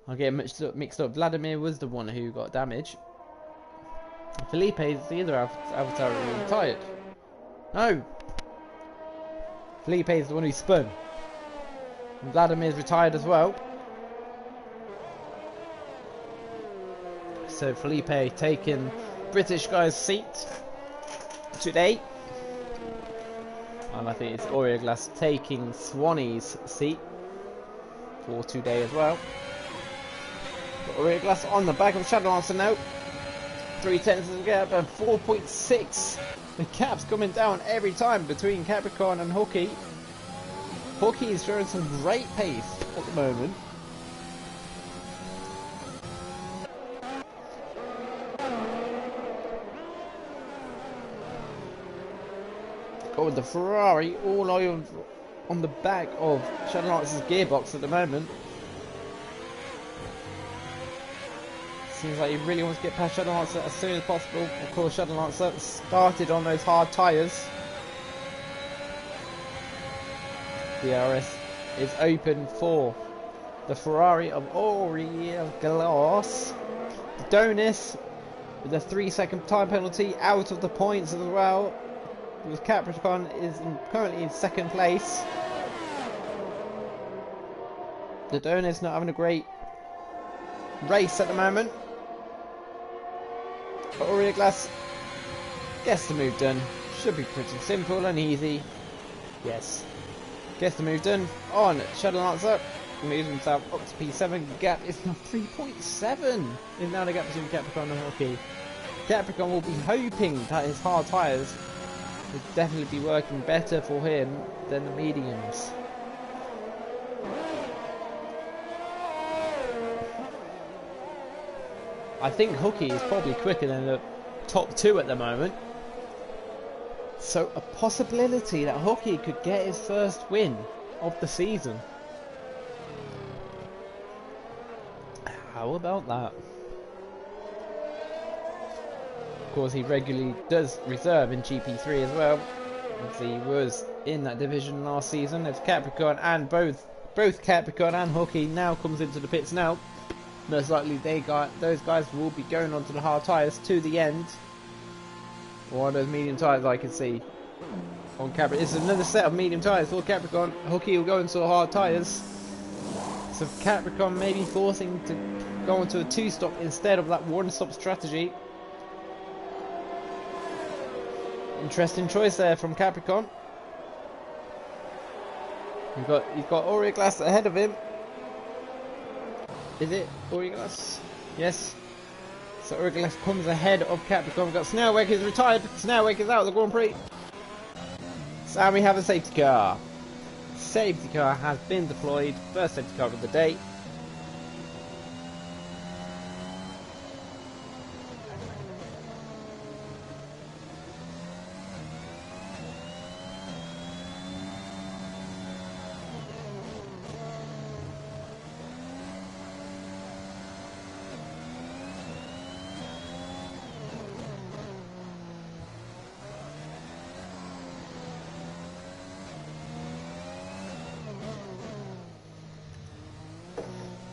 I'll get mixed up. Vladimir was the one who got damage. Felipe is the other AlphaTauri who retired. No, Felipe is the one who spun. And Vladimir's retired as well. So Felipe taking British guy's seat today. And I think it's Glass taking Swanee's seat for today as well. But Glass on the back of Shadowlancer now. 3/10 of the gap and 4.6. The gap's coming down every time between Capricorn and Hooky. Hooky is showing some great pace at the moment. Oh, the Ferrari all on the back of Shadowlancer's gearbox at the moment. Seems like he really wants to get past Shadowlancer as soon as possible. Of course, Shadowlancer started on those hard tyres. The DRS is open for the Ferrari of Glass. Donis with a 3-second time penalty out of the points as well. Because Capricorn is currently in second place. The Donis not having a great race at the moment. But Glass gets the move done. Should be pretty simple and easy. Yes. Gets the move done on Shadowlancer. Moves himself up to P7. Gap is now 3.7. Is now the gap between Capricorn and Hooky. Capricorn will be hoping that his hard tyres would definitely be working better for him than the mediums. I think Hooky is probably quicker than the top two at the moment. So a possibility that Hooky could get his first win of the season. How about that? Of course, he regularly does reserve in GP3 as well. As he was in that division last season. If Capricorn and both Capricorn and Hooky now comes into the pits now, most likely those guys will be going onto the hard tyres to the end. One of those medium tyres I can see on Capricorn. It's another set of medium tyres for Capricorn. Hooky will go into the hard tyres. So Capricorn may be forcing to go into a 2-stop instead of that 1-stop strategy. Interesting choice there from Capricorn. He's got Glass ahead of him. Is it Glass? Yes. So Glass comes ahead of Capricorn. We've got Snailwake is retired. Snailwake is out of the Grand Prix. So we have a safety car. Safety car has been deployed. First safety car of the day.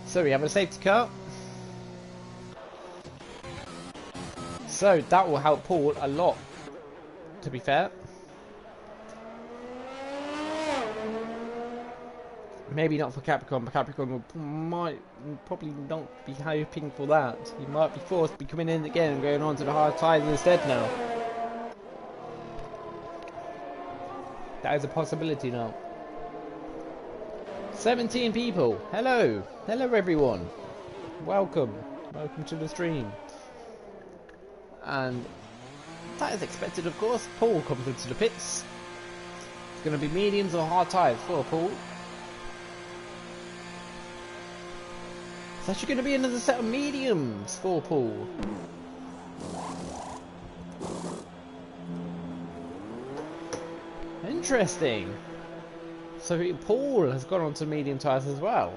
So we have a safety car. So that will help Paul a lot, to be fair. Maybe not for Capricorn, but Capricorn might probably not be hoping for that. He might be forced to be coming in again and going on to the hard tyres instead now. That is a possibility now. 17 people. Hello. Hello everyone. Welcome. Welcome to the stream. And that is expected, of course. Paul comes into the pits. It's going to be mediums or hard tyres for Paul. It's actually going to be another set of mediums for Paul. Interesting. So Paul has gone on to medium tyres as well.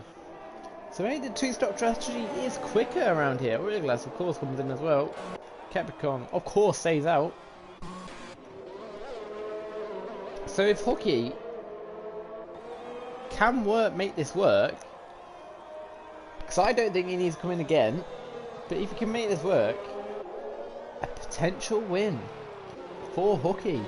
So maybe the 2-stop strategy is quicker around here. Glass, of course, comes in as well. Capricorn, of course, stays out. So if Hooky can make this work, because I don't think he needs to come in again, but if he can make this work, a potential win for Hooky.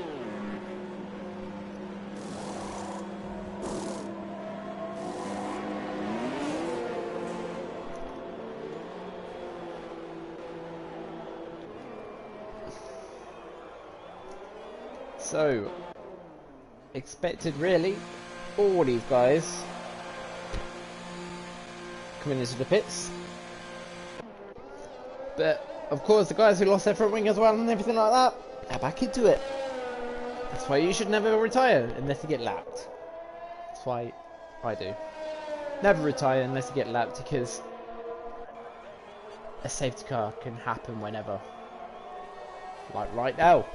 So, expected really, all these guys coming into the pits. But, of course, the guys who lost their front wing as well and everything like that, are back into it. That's why you should never retire unless you get lapped. That's why I do. Never retire unless you get lapped, because a safety car can happen whenever. Like right now.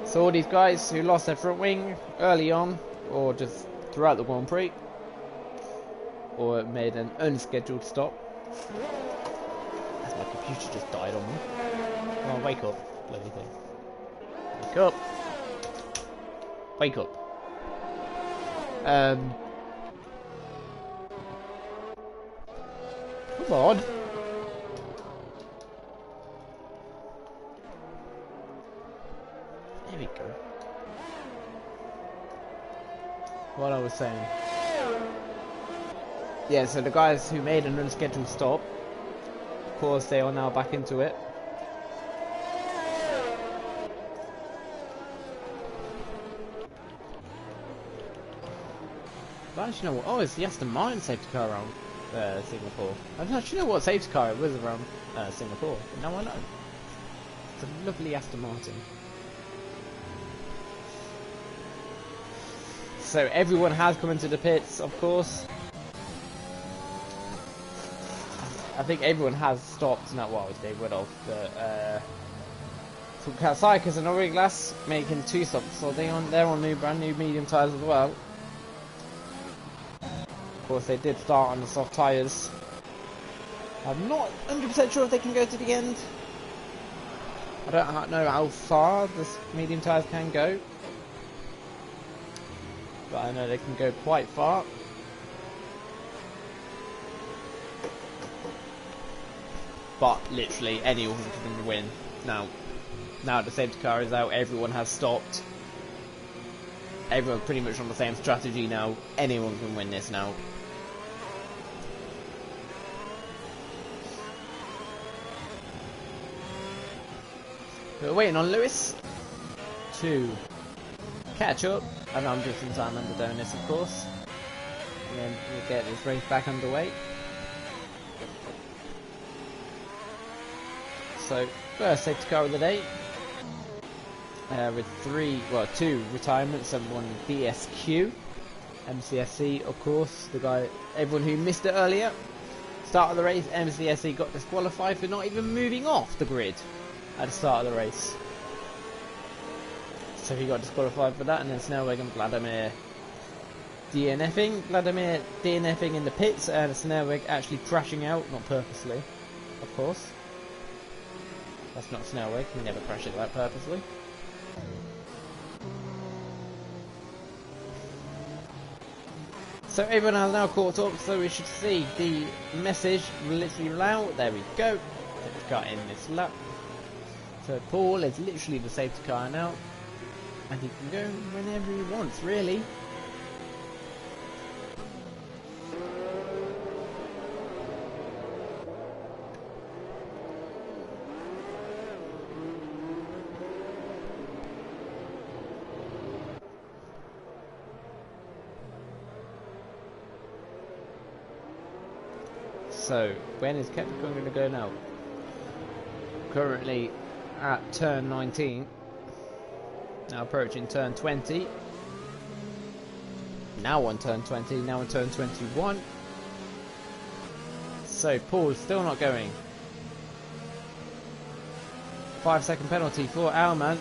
So all these guys who lost their front wing early on, or just throughout the Grand Prix, or made an unscheduled stop. As my computer just died on me. Oh, wake up, bloody thing. Wake up. Wake up. Come on. There we go. What I was saying. Yeah, so the guys who made an unscheduled stop, of course, they are now back into it. But actually, you know what? Oh, it's the Aston Martin safety car around Singapore. I don't actually know what safety car it was around Singapore, but now I know. It's a lovely Aston Martin. So everyone has come into the pits, of course. I think everyone has stopped. Not well, they would have. But from Kawasaki and Origlass making 2 stops, so they're on brand new medium tyres as well. Of course, they did start on the soft tyres. I'm not 100% sure if they can go to the end. I don't know how far the medium tyres can go, but I know they can go quite far. But literally anyone can win. Now the safety car is out, everyone has stopped. Everyone's pretty much on the same strategy now. Anyone can win this now. We're waiting on Lewis to catch up, and I'm just in time under doing this, of course. And then we'll get this race back underway. So, first safety car of the day, with 2 retirements and 1 DSQ. MCSC, of course, everyone who missed it earlier. Start of the race, MCSC got disqualified for not even moving off the grid at the start of the race. So he got disqualified for that, and then Snellweg and Vladimir DNFing. Vladimir DNFing in the pits, and Snellweg actually crashing out, not purposely, of course. That's not Snellweg, he never crashes that purposely. So everyone has now caught up, so we should see the message literally loud. There we go. Safety car in this lap. So Paul is literally the safety car now, and he can go whenever he wants, really. So, when is Capricorn going to go now? Currently at turn 19. Now approaching turn 20. Now on turn 20, now on turn 21. So, Paul's still not going. 5-second penalty for Alman.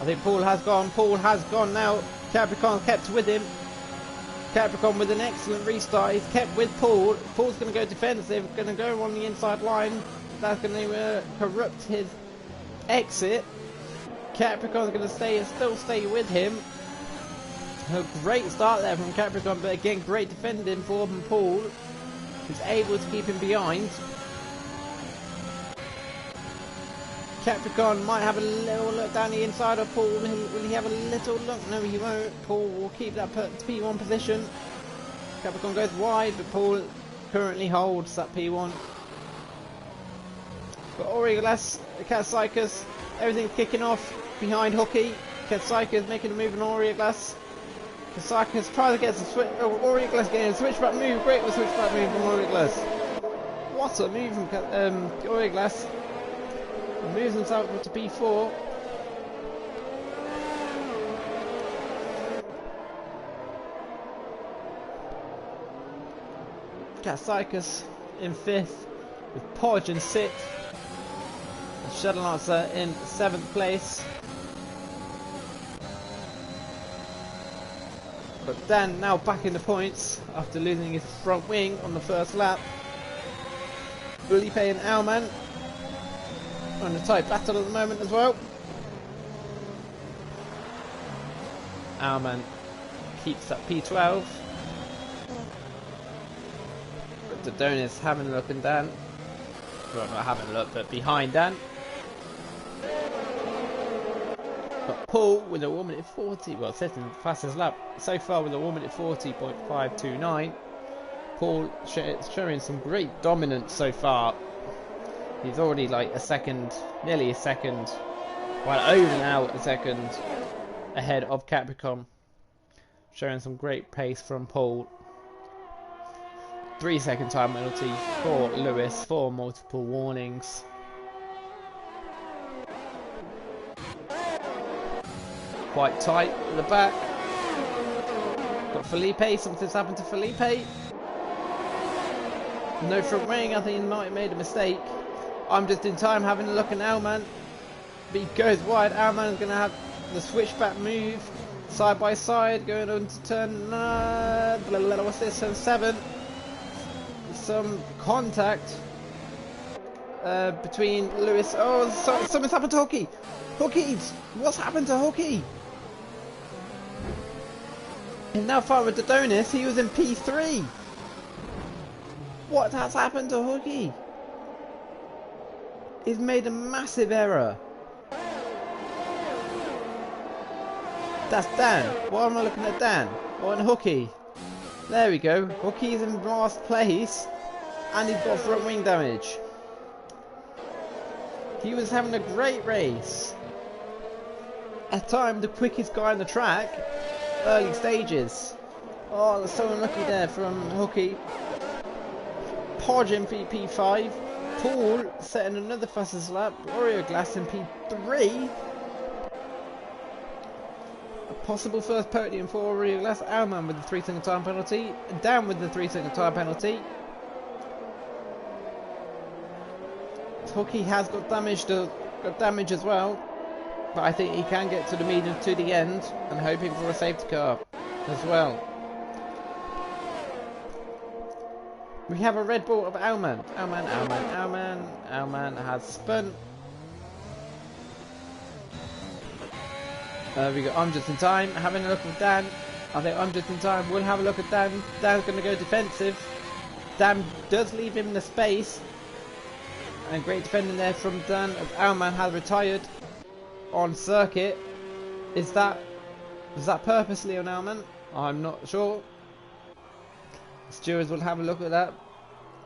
I think Paul has gone now. Capricorn kept with him. Capricorn with an excellent restart. He's kept with Paul. Paul's going to go defensive, going to go on the inside line. That's going to corrupt his exit. Capricorn's going to still stay with him. A great start there from Capricorn, but again, great defending for Paul, who's able to keep him behind. Capricorn might have a little look down the inside of Paul. Will he have a little look? No, he won't. Paul will keep that P1 position. Capricorn goes wide, but Paul currently holds that P1. Got Oriolas, Katsaikas, everything kicking off behind Hooky. Katsaikas making a move on Oriolas. Katsaikas tries to get some switch. Oh, Oriolas getting a switchback move. Great with switchback move from Oriolas. What a move from Oriolas. Moves himself to P4. Katsaikas in 5th, with Podge in 6th, and Shuttle Lancer in 7th place. But Dan now back in the points after losing his front wing on the first lap. Felipe and Alman on a tight battle at the moment as well. Alman keeps that P12. But Dodonis having a look at Dan. Well, not having a look, but behind Dan. But Paul with a 1 minute 40, well, second fastest lap so far with a 1 minute 40.529. Paul showing some great dominance so far. He's already like a second, nearly a second, well, over now a second ahead of Capricorn. Showing some great pace from Paul. 3 second time penalty for Lewis for multiple warnings. Quite tight at the back. Got Felipe, something's happened to Felipe. No front wing, I think he might have made a mistake. I'm just in time having a look at Alman. But he goes wide, Alman's going to have the switchback move. Side by side, going on to turn, what's this, turn 7. Some contact between Lewis. Oh, something's happened to Hooky. Hooky, what's happened to Hooky? And now far with Dodonis, he was in P3. What has happened to Hooky? He's made a massive error. That's Dan. Why am I looking at Dan? Oh, and Hooky. There we go. Hooky's in last place, and he's got front wing damage. He was having a great race. At time, the quickest guy on the track. Early stages. Oh, that's so unlucky there from Hooky. Podge in P5. Paul setting another fastest lap. Oriolas in P3. A possible first podium for Oriolas. Alman with the 3 second time penalty. Dan with the 3 second time penalty. Hooky has got damage as well. But I think he can get to the medium to the end and hoping for a safety car as well. We have a Red Bull of Alman. Alman has spun. We got I'm just in time. Having a look at Dan. I think I'm just in time. We'll have a look at Dan. Dan's going to go defensive. Dan does leave him the space. And great defending there from Dan as Alman has retired on circuit. Was that purposely on Alman? I'm not sure. Stewards will have a look at that.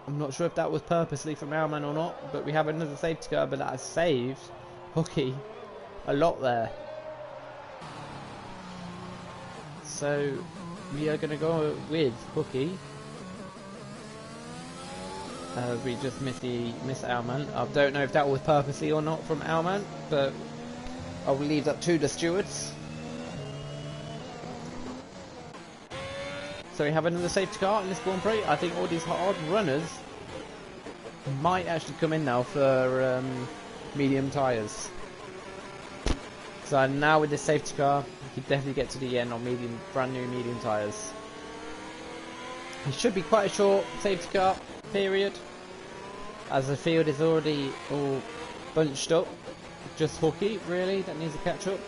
I'm not sure if that was purposely from Alman or not, but we have another safety car, but that has saved Hooky a lot there. So we are going to go with Hooky. We just miss Alman. I don't know if that was purposely or not from Alman, but I will leave that to the stewards. So we have another safety car in this Grand Prix. I think all these hard runners might actually come in now for medium tyres. So now with this safety car, you can definitely get to the end on brand new medium tyres. It should be quite a short safety car period, as the field is already all bunched up. Just Hooky really that needs to catch up.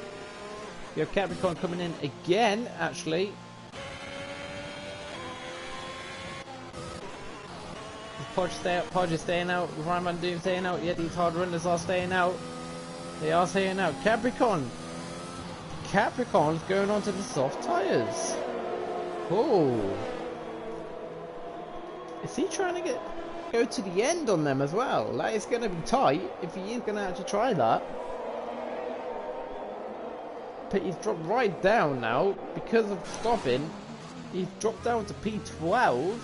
You have Capricorn coming in again, actually. Podge is staying out. Ryan Van Doom staying out. Yeah, these hard runners are staying out. They are staying out. Capricorn's going on to the soft tyres. Oh. Is he trying to get... go to the end on them as well. Like, it's going to be tight if he is going to actually try that. But he's dropped right down now because of stopping. He's dropped down to P12.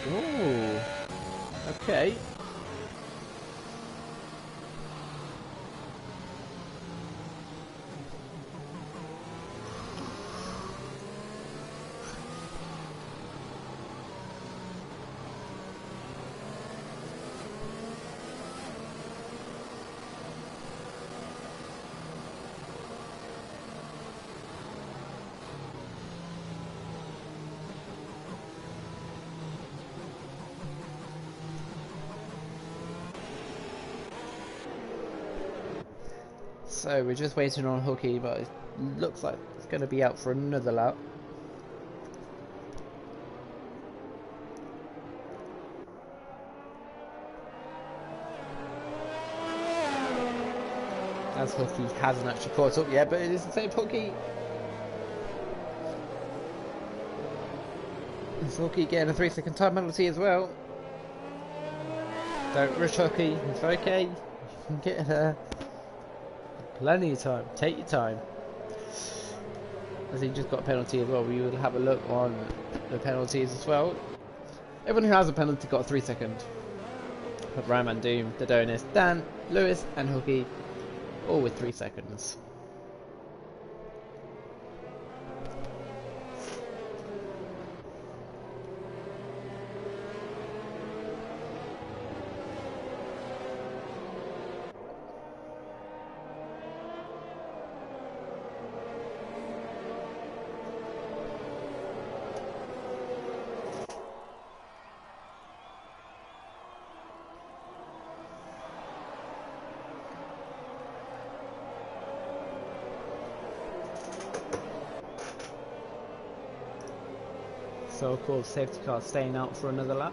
Ooh. Okay. So we're just waiting on Hooky, but it looks like it's going to be out for another lap. As Hooky hasn't actually caught up yet, but it is the same Hooky. Is Hooky getting a 3-second time penalty as well? Don't rush Hooky, it's okay. You can get her. Plenty of time. Take your time. As he just got a penalty as well. We will have a look on the penalties as well. Everyone who has a penalty got a 3-second. But Rayman, Doom, Dodonis, Dan, Lewis, and Hooky, all with 3 seconds. So of course safety car staying out for another lap.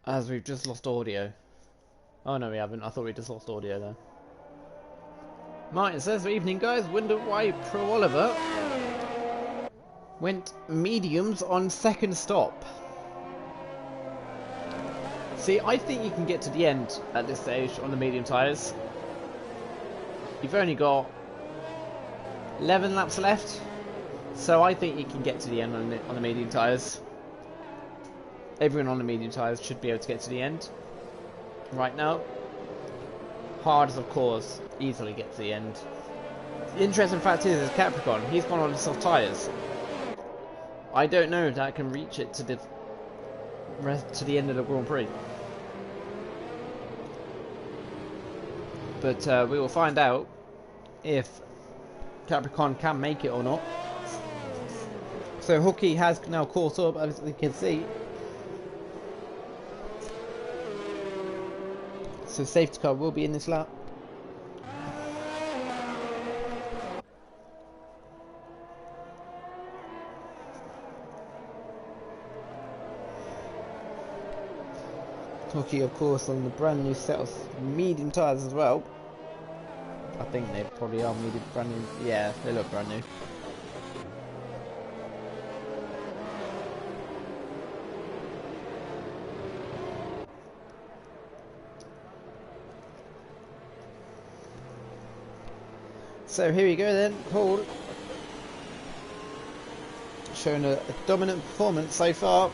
As we've just lost audio. Oh no, we haven't. I thought we just lost audio there. Martin says, good evening guys. Wonder why Pro Oliver went mediums on second stop. See, I think you can get to the end at this stage on the medium tyres. You've only got 11 laps left, so I think you can get to the end on the medium tyres. Everyone on the medium tyres should be able to get to the end right now. Hards, of course, easily get to the end. The interesting fact is Capricorn, he's gone on the soft tyres. I don't know if that can reach it to the end of the Grand Prix. But we will find out if Capricorn can make it or not. So Hooky has now caught up, as you can see. So safety car will be in this lap. Hooky, of course, on the brand new set of medium tyres as well. I think they probably are brand new. Yeah, they look brand new. So here we go then, Paul. Showing a dominant performance so far.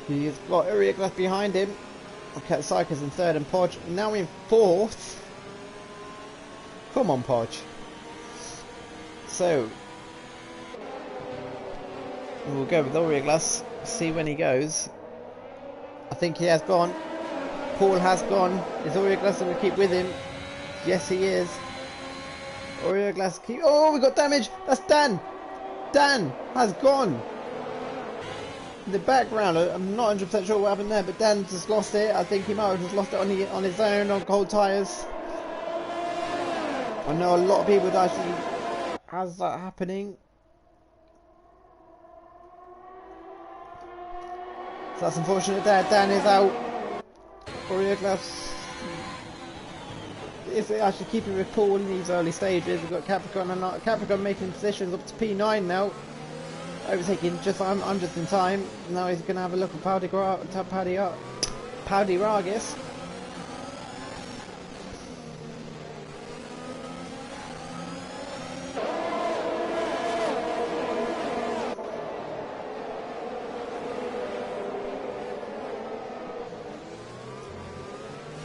He's got Uriak left behind him. Okay, Cycles in third and Podge now in fourth. Come on, Podge. So we'll go with Uriak, see when he goes. I think he has gone. Paul has gone. Is Uriak going to keep with him? Yes, he is. Uriak keep. Oh, we got damage. That's Dan. Dan has gone. In the background, I'm not 100% sure what happened there, but Dan just lost it. I think he might have just lost it on his own on cold tyres. I know a lot of people that actually has that happening. that's unfortunate there. Dan is out. Aureoglass is actually keeping with Paul in these early stages. We've got Capricorn and Capricorn making positions up to P9 now. Overtaking just, I'm just in time. Now he's going to have a look at Powdy Ragis.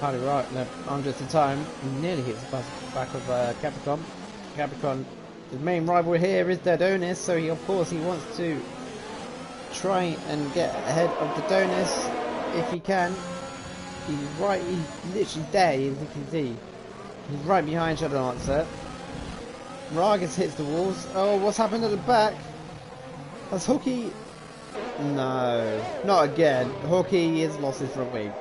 Right, no, I'm just in time. He nearly hits the back of Capricorn. Capricorn, the main rival here is Dodonis, so he, of course, he wants to try and get ahead of Dodonis if he can. He's literally there, as you can see. He's right behind Shadow Lancer. Ragas hits the walls. Oh, what's happened at the back? Has Hooky? No, not again. Hooky has lost his front wing.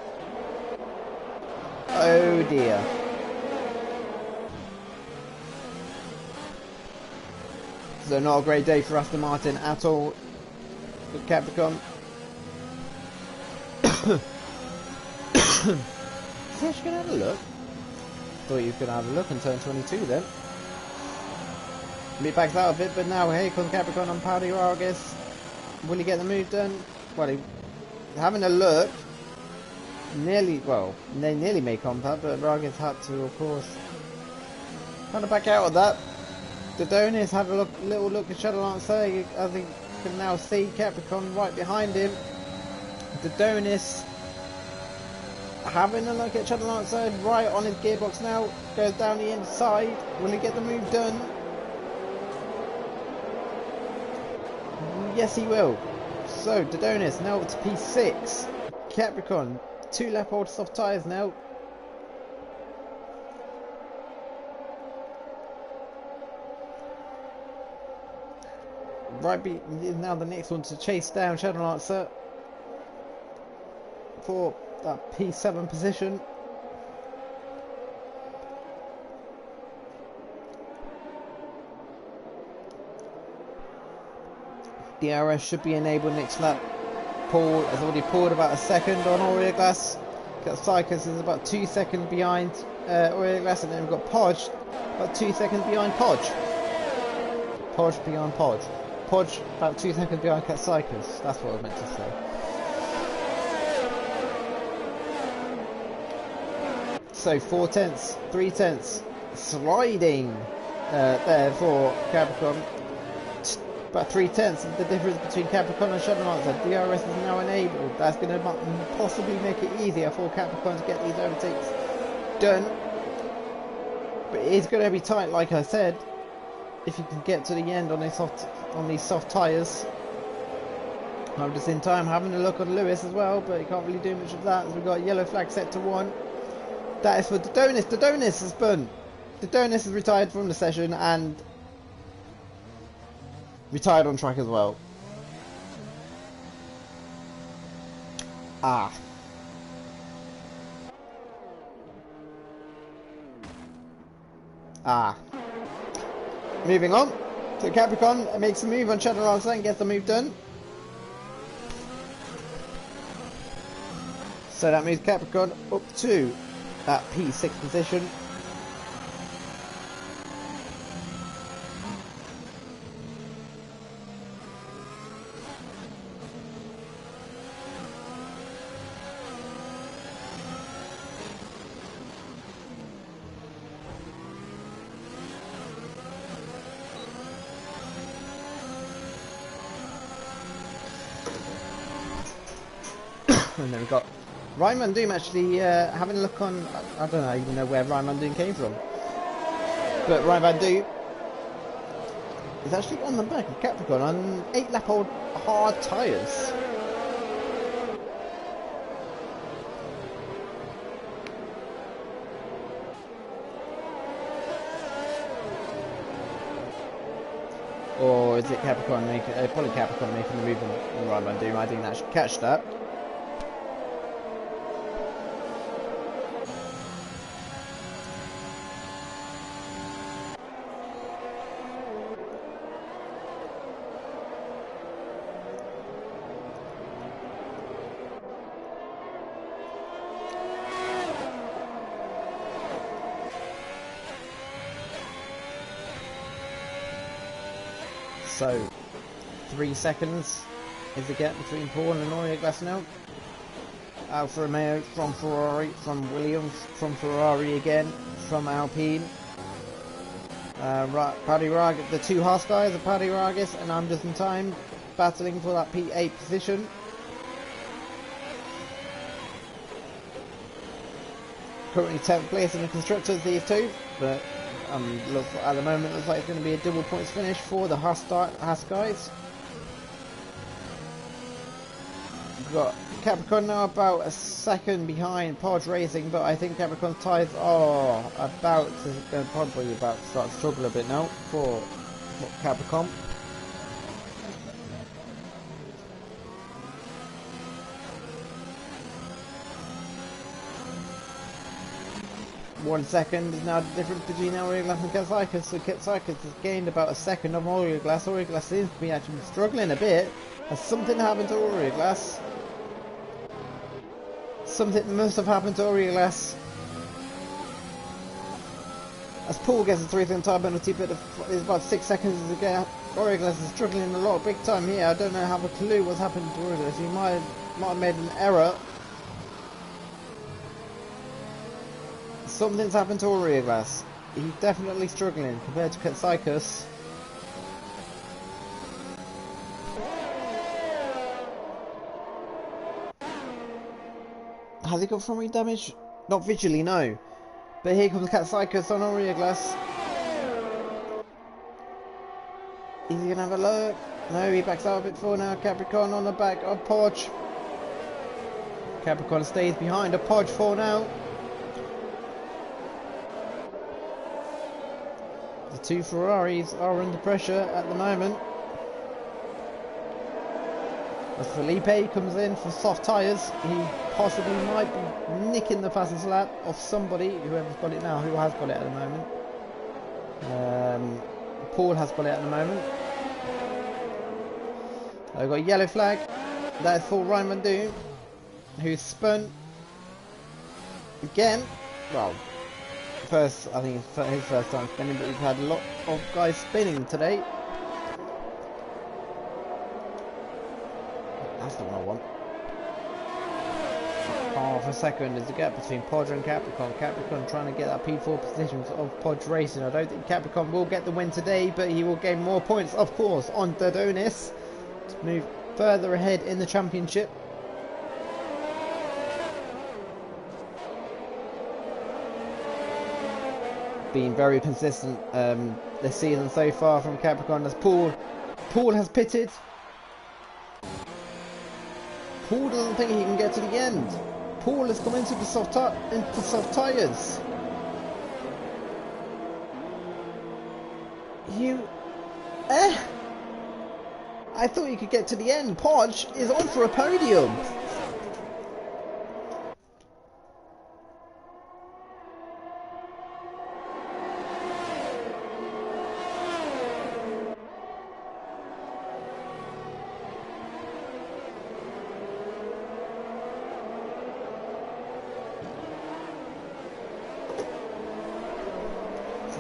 Oh dear. So not a great day for Aston Martin at all with Capricorn. Is he actually going to have a look? Thought he was going to have a look and turn 22 then. He backs out a bit, but now here comes Capricorn on Powdy Ragis. Will he get the move done? Well, he's having a look. Nearly, well, they nearly made contact, but Ragis had to, of course, kind of back out of that. Dodonis had a little look at Shadow Lancer. I think you can now see Capricorn right behind him. Dodonis having a look at Shadow Lancer right on his gearbox now. Goes down the inside. Will he get the move done? Yes, he will. So, Dodonis now up to P6. Capricorn. 2 lap hold soft tyres now. Right is now the next one to chase down Shadow Lancer for that P7 position. DRS should be enabled next lap. Paul has already pulled about a second on Aureoglass. Cycus is about 2 seconds behind Aureoglass, and then we've got Podge about 2 seconds behind Podge. Podge behind Podge. Podge about 2 seconds behind Cycus. That's what I meant to say. So 4 tenths, 3 tenths, sliding there for Capricorn. About 3 tenths of the difference between Capricorn and Shadow Lancer. DRS is now enabled. That's going to possibly make it easier for Capricorn to get these overtakes done. But it is going to be tight, like I said, if you can get to the end on these soft tyres. I'm just in time having a look on Lewis as well, but you can't really do much of that as we've got a yellow flag set to 1. That is for Dodonis. Dodonis has spun. Dodonis is retired from the session and retired on track as well. Moving on. So Capricorn makes a move on Shadow Lancer and gets the move done. So that moves Capricorn up to that P6 position. And then we've got Ryan Van Doom actually having a look on, I don't even know where Ryan Van Doom came from. But Ryan Van Doom is actually on the back of Capricorn on 8 lap old hard tyres. Or is it Capricorn making, probably Capricorn making the move on Ryan Van Doom? I didn't actually catch that. So 3 seconds is the gap between Paul and Orioglass now. Alfa Romeo from Ferrari, from Williams, from Ferrari again, from Alpine. Paddy Rag, the two Haas guys are Paddy Ragis and I'm just in time, battling for that P8 position. Currently 10th place in the constructors, these two, but at the moment looks like it's going to be a double points finish for the Haas guys. We've got Capricorn now about a second behind Podge Racing, but I think Capricorn's tyres are probably about to start to struggle a bit now for Capricorn. One second is now the difference between Orioglass and Katsaikas, so Katsaikas has gained about a second of Orioglass. Orioglass seems to be actually struggling a bit. Has something happened to Orioglass? Something must have happened to Orioglass. As Paul gets a 3-second time penalty, but there's about 6 seconds to go. Orioglass is struggling a lot, big time here. I don't know, have a clue what's happened to Orioglass. He might have made an error. Something's happened to Orioglass. He's definitely struggling compared to Katsaikas. Has he got front wing damage? Not visually, no. But here comes Katsaikas on Orioglass. Is he going to have a look? No, he backs out a bit for now. Capricorn on the back of Podge. Capricorn stays behind a Podge for now. The two Ferraris are under pressure at the moment. As Felipe comes in for soft tyres, he possibly might be nicking the fastest lap of somebody, whoever's got it now, who has got it at the moment. Paul has got it at the moment. I've got a yellow flag. That is for Ryan Van Doon, who's spun again. Well, first, I think it's his first time spinning, but we've had a lot of guys spinning today. That's the one I want. Half a second is the gap between Podge and Capricorn. Capricorn trying to get that P4 position of Podge Racing. I don't think Capricorn will get the win today, but he will gain more points, of course, on Dodonis to move further ahead in the championship. Been very consistent this season so far from Capricorn as Paul has pitted. Paul doesn't think he can get to the end. Paul has come into the soft tyres. I thought you could get to the end. Podge is on for a podium.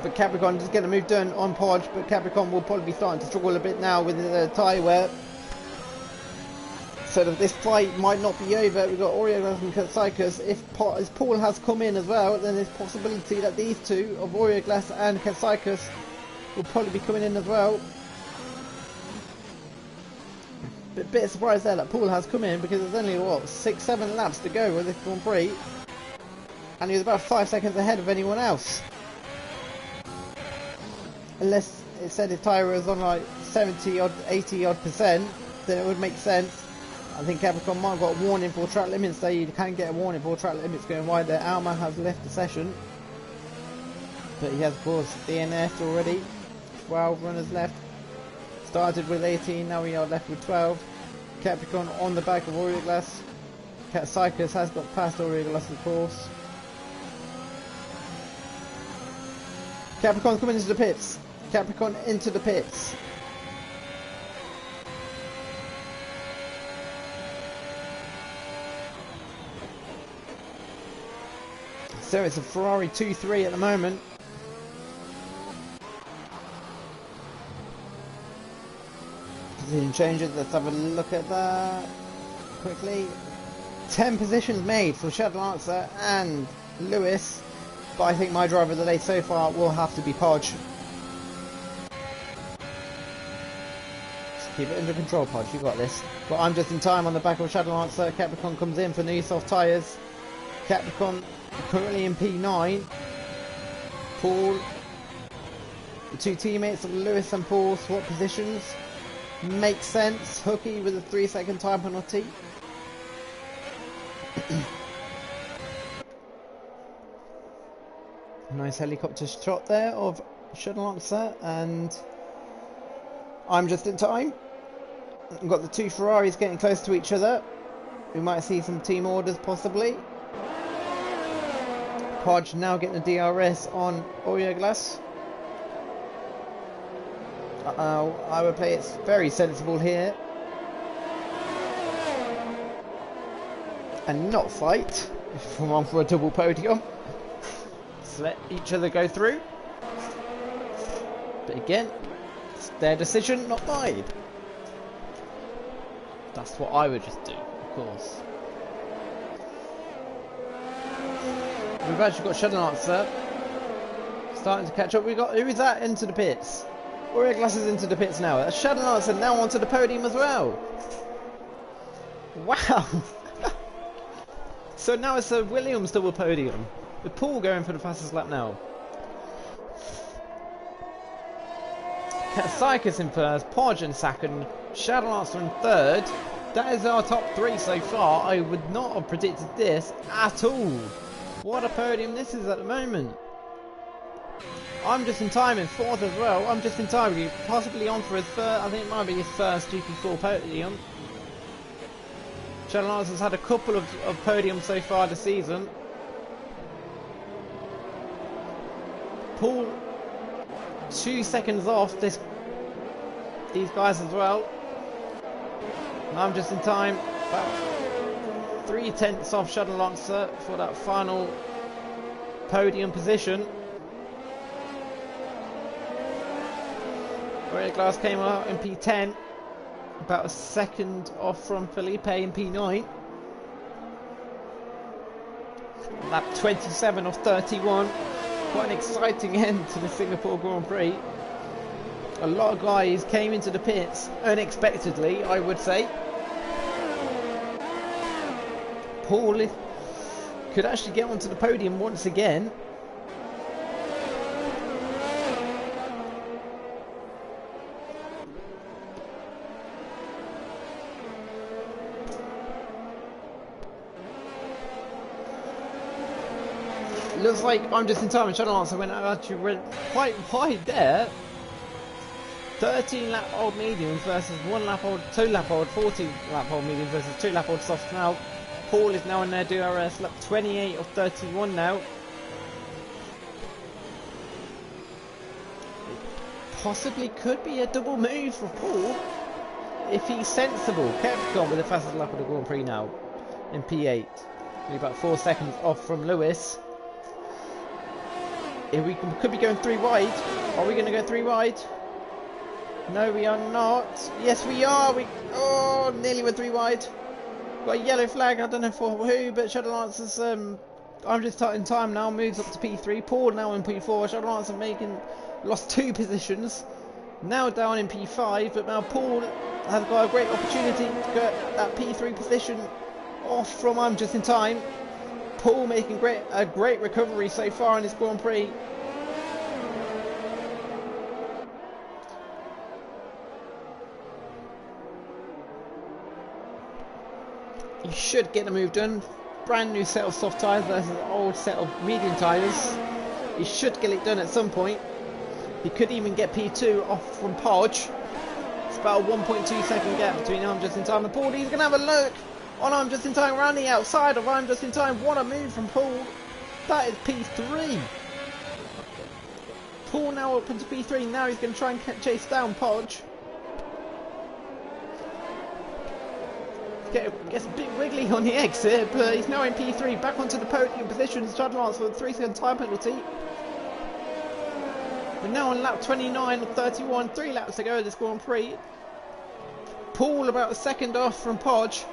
But Capricorn is getting a move done on Podge, but Capricorn will probably be starting to struggle a bit now with the tyre wear. So that this fight might not be over. We've got Orioglass and Katsaikas. If Paul has come in as well, then there's possibility that these two, of Orioglass and Katsaikas, will probably be coming in as well. But a bit surprised there that Paul has come in, because there's only, what, 6-7 laps to go with this Grand Prix. And he was about 5 seconds ahead of anyone else. Unless it said his tyre was on like 70 odd, 80 odd %, then it would make sense. I think Capricorn might have got a warning for track limits, so you can get a warning for track limits going wide there. Alman has left the session, but he has of course DNF'd already. 12 runners left. Started with 18, now we are left with 12. Capricorn on the back of Orioglass. Katsaikas has got past Orioglass of course. Capricorn coming into the pits. Capricorn into the pits. So it's a Ferrari 2-3 at the moment. Position changes, let's have a look at that quickly. 10 positions made for Shadow Lancer and Lewis, but I think my driver of the day so far will have to be Podge. Just keep it under control, Podge, you got this. But I'm just in time on the back of Shadow Lancer. Capricorn comes in for new soft tyres. Capricorn currently in P9. Paul, the two teammates of Lewis and Paul swap positions. Makes sense. Hooky with a 3-second time penalty. Nice helicopter shot there of Shadow Lancer, and I'm just in time. We've got the two Ferraris getting close to each other. We might see some team orders possibly. Podge now getting the DRS on Glass. I would play it's very sensible here. And not fight if we're on for a double podium. Just let each other go through. But again, it's their decision, not mine. That's what I would just do, of course. We've actually got Shadow Lancer starting to catch up. We got, who is that into the pits? Glass is into the pits now. That's Shadow Lancer now onto the podium as well. Wow. So now it's a Williams double podium, with Paul going for the fastest lap now. Cycus in first, Podge in second, Shadow Lancer in third. That is our top three so far. I would not have predicted this at all. What a podium this is at the moment. I'm just in time in fourth as well. I'm just in time, possibly on for his third, I think it might be his first GP4 podium. Shadow Lancer's had a couple of podiums so far this season. Paul 2 seconds off these guys as well. And I'm just in time, about 3/10 off Shadow Lancer for that final podium position. Glass came out in P10, about a second off from Felipe in P9. Lap 27 of 31. Quite an exciting end to the Singapore Grand Prix. A lot of guys came into the pits unexpectedly, I would say. Paul could actually get onto the podium once again. Looks like I'm just in time, and Shadow Lancer actually went quite wide there. 13 lap old mediums versus 1 lap old, 2 lap old, 14 lap old mediums versus 2 lap old softs now. Paul is now in their DRS, lap 28 of 31 now. It possibly could be a double move for Paul if he's sensible. Capricorn with the fastest lap of the Grand Prix now in P8. Only about 4 seconds off from Lewis. If we could be going 3 wide. Are we going to go 3 wide? No, we are not. Yes, we are. Oh, nearly went 3 wide. Got a yellow flag. I don't know for who, but Shadow Lancer's. I'm just in time now. Moves up to P3. Paul now in P4. Shadow Lancer lost 2 positions. Now down in P5, but now Paul has got a great opportunity to get that P3 position off from I'm just in time. Paul making a great recovery so far in this Grand Prix. He should get the move done. Brand new set of soft tyres versus an old set of medium tyres. He should get it done at some point. He could even get P2 off from Podge. It's about a 1.2 second gap between I'm just in time and Paul. He's going to have a look on I'm just in time around the outside of I'm just in time. What a move from Paul. That is P3. Paul now up into P3. Now he's going to try and chase down Podge. Gets a bit wiggly on the exit, but he's now in P3. Back onto the podium position. Shadow Lancer for a 3-second time penalty. We're now on lap 29 of 31. 3 laps to go this Grand Prix. Paul about a second off from Podge.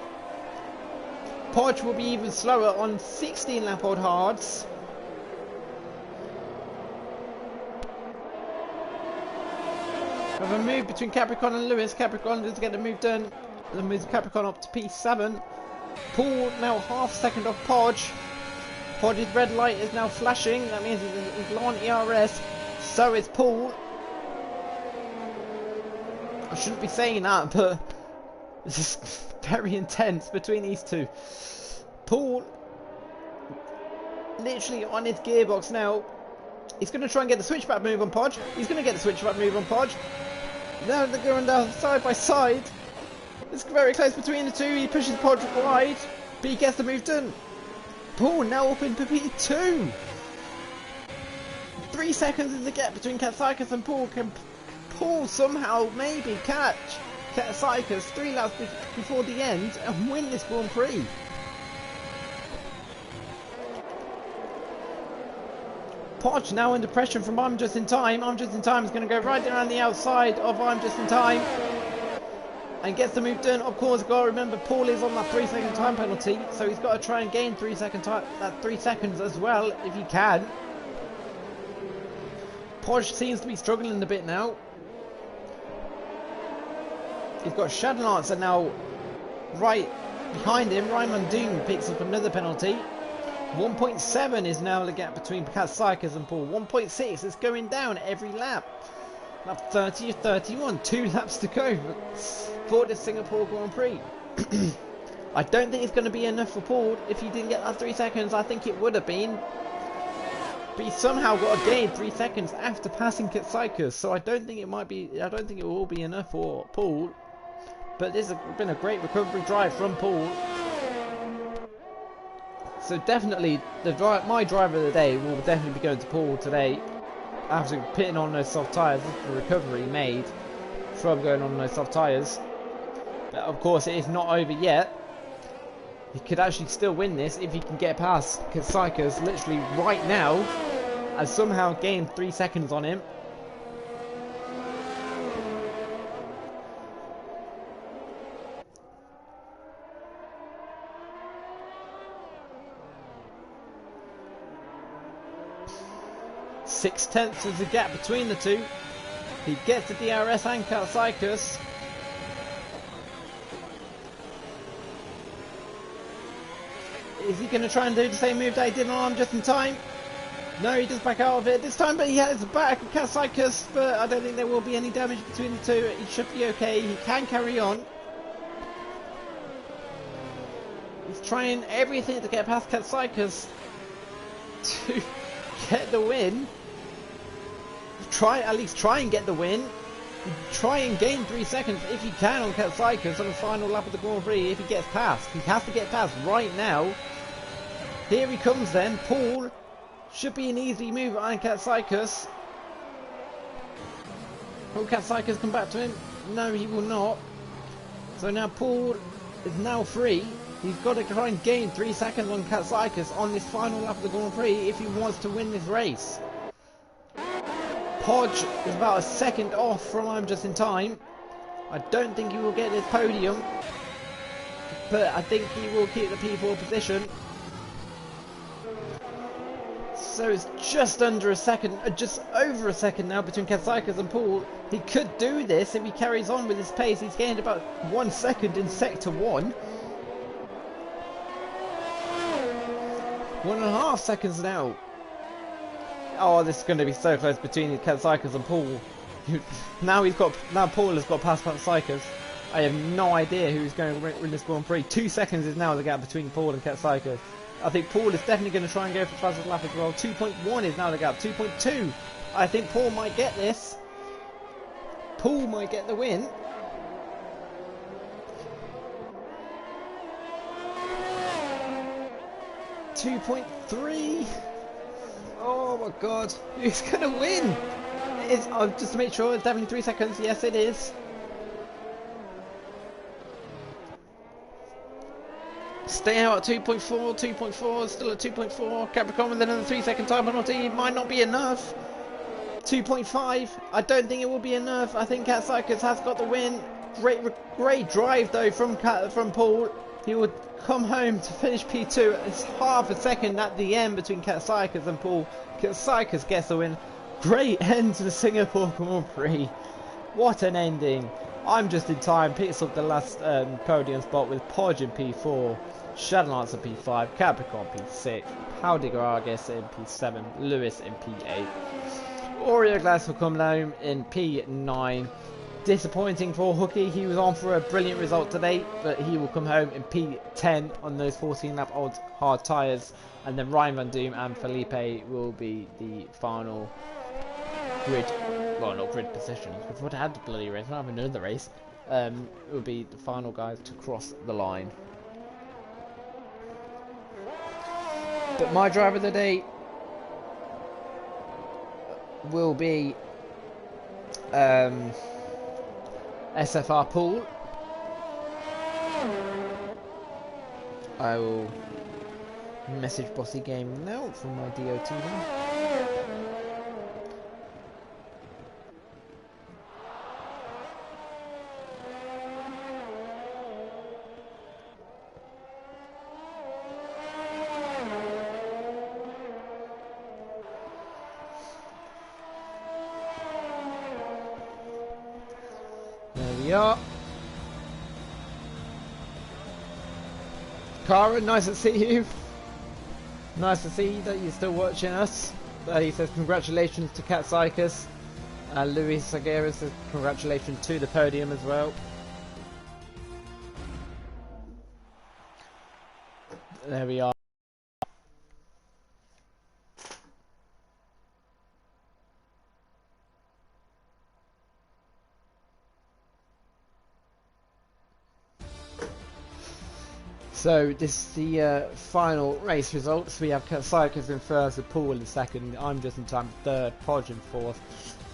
Podge will be even slower on 16 lap old hards. We have a move between Capricorn and Lewis. Capricorn doesn't get the move done. And moves Capricorn up to P7. Paul now half second off Podge. Podge's red light is now flashing. That means he's low on ERS. So is Paul. I shouldn't be saying that, but this is very intense between these two. Paul literally on his gearbox now. He's going to try and get the switchback move on Podge. He's going to get the switchback move on Podge. Now they're going down side by side. It's very close between the two. He pushes Podge wide, but he gets the move done. Paul now up in P2. 3 seconds is the gap between Katsaikas and Paul. Can Paul somehow maybe catch Katsaikas 3 laps before the end and win this Grand Prix? Podge now under pressure from I'm Just In Time. I'm Just In Time is going to go right around the outside of I'm Just In Time and gets the move done. Of course, got to remember Paul is on that 3 second time penalty, so he's got to try and gain 3 seconds as well if he can. Podge seems to be struggling a bit now. He's got Shadowlancer now right behind him. Ryan Muldoon picks up another penalty. 1.7 is now the gap between Katsaikas and Paul. 1.6 is going down every lap. Lap 30 or 31, 2 laps to go for the Singapore Grand Prix. I don't think it's going to be enough for Paul. If he didn't get that 3 seconds, I think it would have been. But he somehow got to gain 3 seconds after passing Katsaikas, so I don't think it might be. I don't think it will be enough for Paul. But this has been a great recovery drive from Paul. So definitely, my driver of the day will definitely be going to Paul today. After pitting on those soft tyres, the recovery made from going on those soft tyres. But of course, it is not over yet. He could actually still win this if he can get past Katsaikas literally right now, and somehow gain 3 seconds on him. Six-tenths is the gap between the two. He gets the DRS and Katsaikas. Is he going to try and do the same move that he did on Just In Time? No, he does back out of it this time, but he has back of Katsaikas, but I don't think there will be any damage between the two. He should be okay. He can carry on. He's trying everything to get past Katsaikas to get the win. At least try and get the win. Try and gain 3 seconds if he can on Katsaikas on the final lap of the Grand Prix. If he gets past, he has to get past right now. Here he comes then. Paul should be an easy move on Katsaikas. Will Katsaikas come back to him? No, he will not. So now Paul is now free. He's got to try and gain 3 seconds on Katsaikas on this final lap of the Grand Prix if he wants to win this race. Podge is about a second off from I'm Just In Time. I don't think he will get this podium, but I think he will keep the P4 position. So it's just under a second, just over a second now between Katsaikas and Paul. He could do this if he carries on with his pace. He's gained about 1 second in sector 1. 1.5 seconds now. Oh, this is going to be so close between Katsaikas and Paul. Now Paul has got past Katsaikas. I have no idea who's going to win this Grand Prix. 2 seconds is now the gap between Paul and Katsaikas. I think Paul is definitely going to try and go for the fastest lap as well. 2.1 is now the gap. 2.2. I think Paul might get this. Paul might get the win. .3. Oh my god, who's gonna win? Just to make sure, it's definitely 3 seconds. Yes, it is. Stay out at 2.4, 2.4, still at 2.4. Capricorn with another 3 second time penalty. Might not be enough. 2.5. I don't think it will be enough. I think Cat Cycus has got the win. Great drive though from Paul. He would come home to finish P2. It's half a second at the end between Cat Cycus and Paul. Cat Cycus gets the win. Great end to the Singapore Grand Prix. What an ending. I'm just in time. Picks up the last podium spot with Podge in P4. Shadowlancer P5. Capricorn P6. Paudigragas in P7. Lewis in P8. Oreo Glass will come home in P9. Disappointing for Hooky. He was on for a brilliant result today, but he will come home in P10 on those 14-lap old hard tyres. And then Ryan Van Doom and Felipe will be the final grid, well, not grid positions. We've already had the bloody race. We'll have another race. It will be the final guys to cross the line. But my driver of the day will be SFR Pool. I will message Bossy Gaming now from my DOT then. There we are. Cara, nice to see you. Nice to see that you're still watching us. He says congratulations to Cat Cycus. Luis Aguirre says congratulations to the podium as well. There we are. So this is the final race results. We have Cat Cycus in first, and Paul in second. I'm just in time third, Podge in fourth,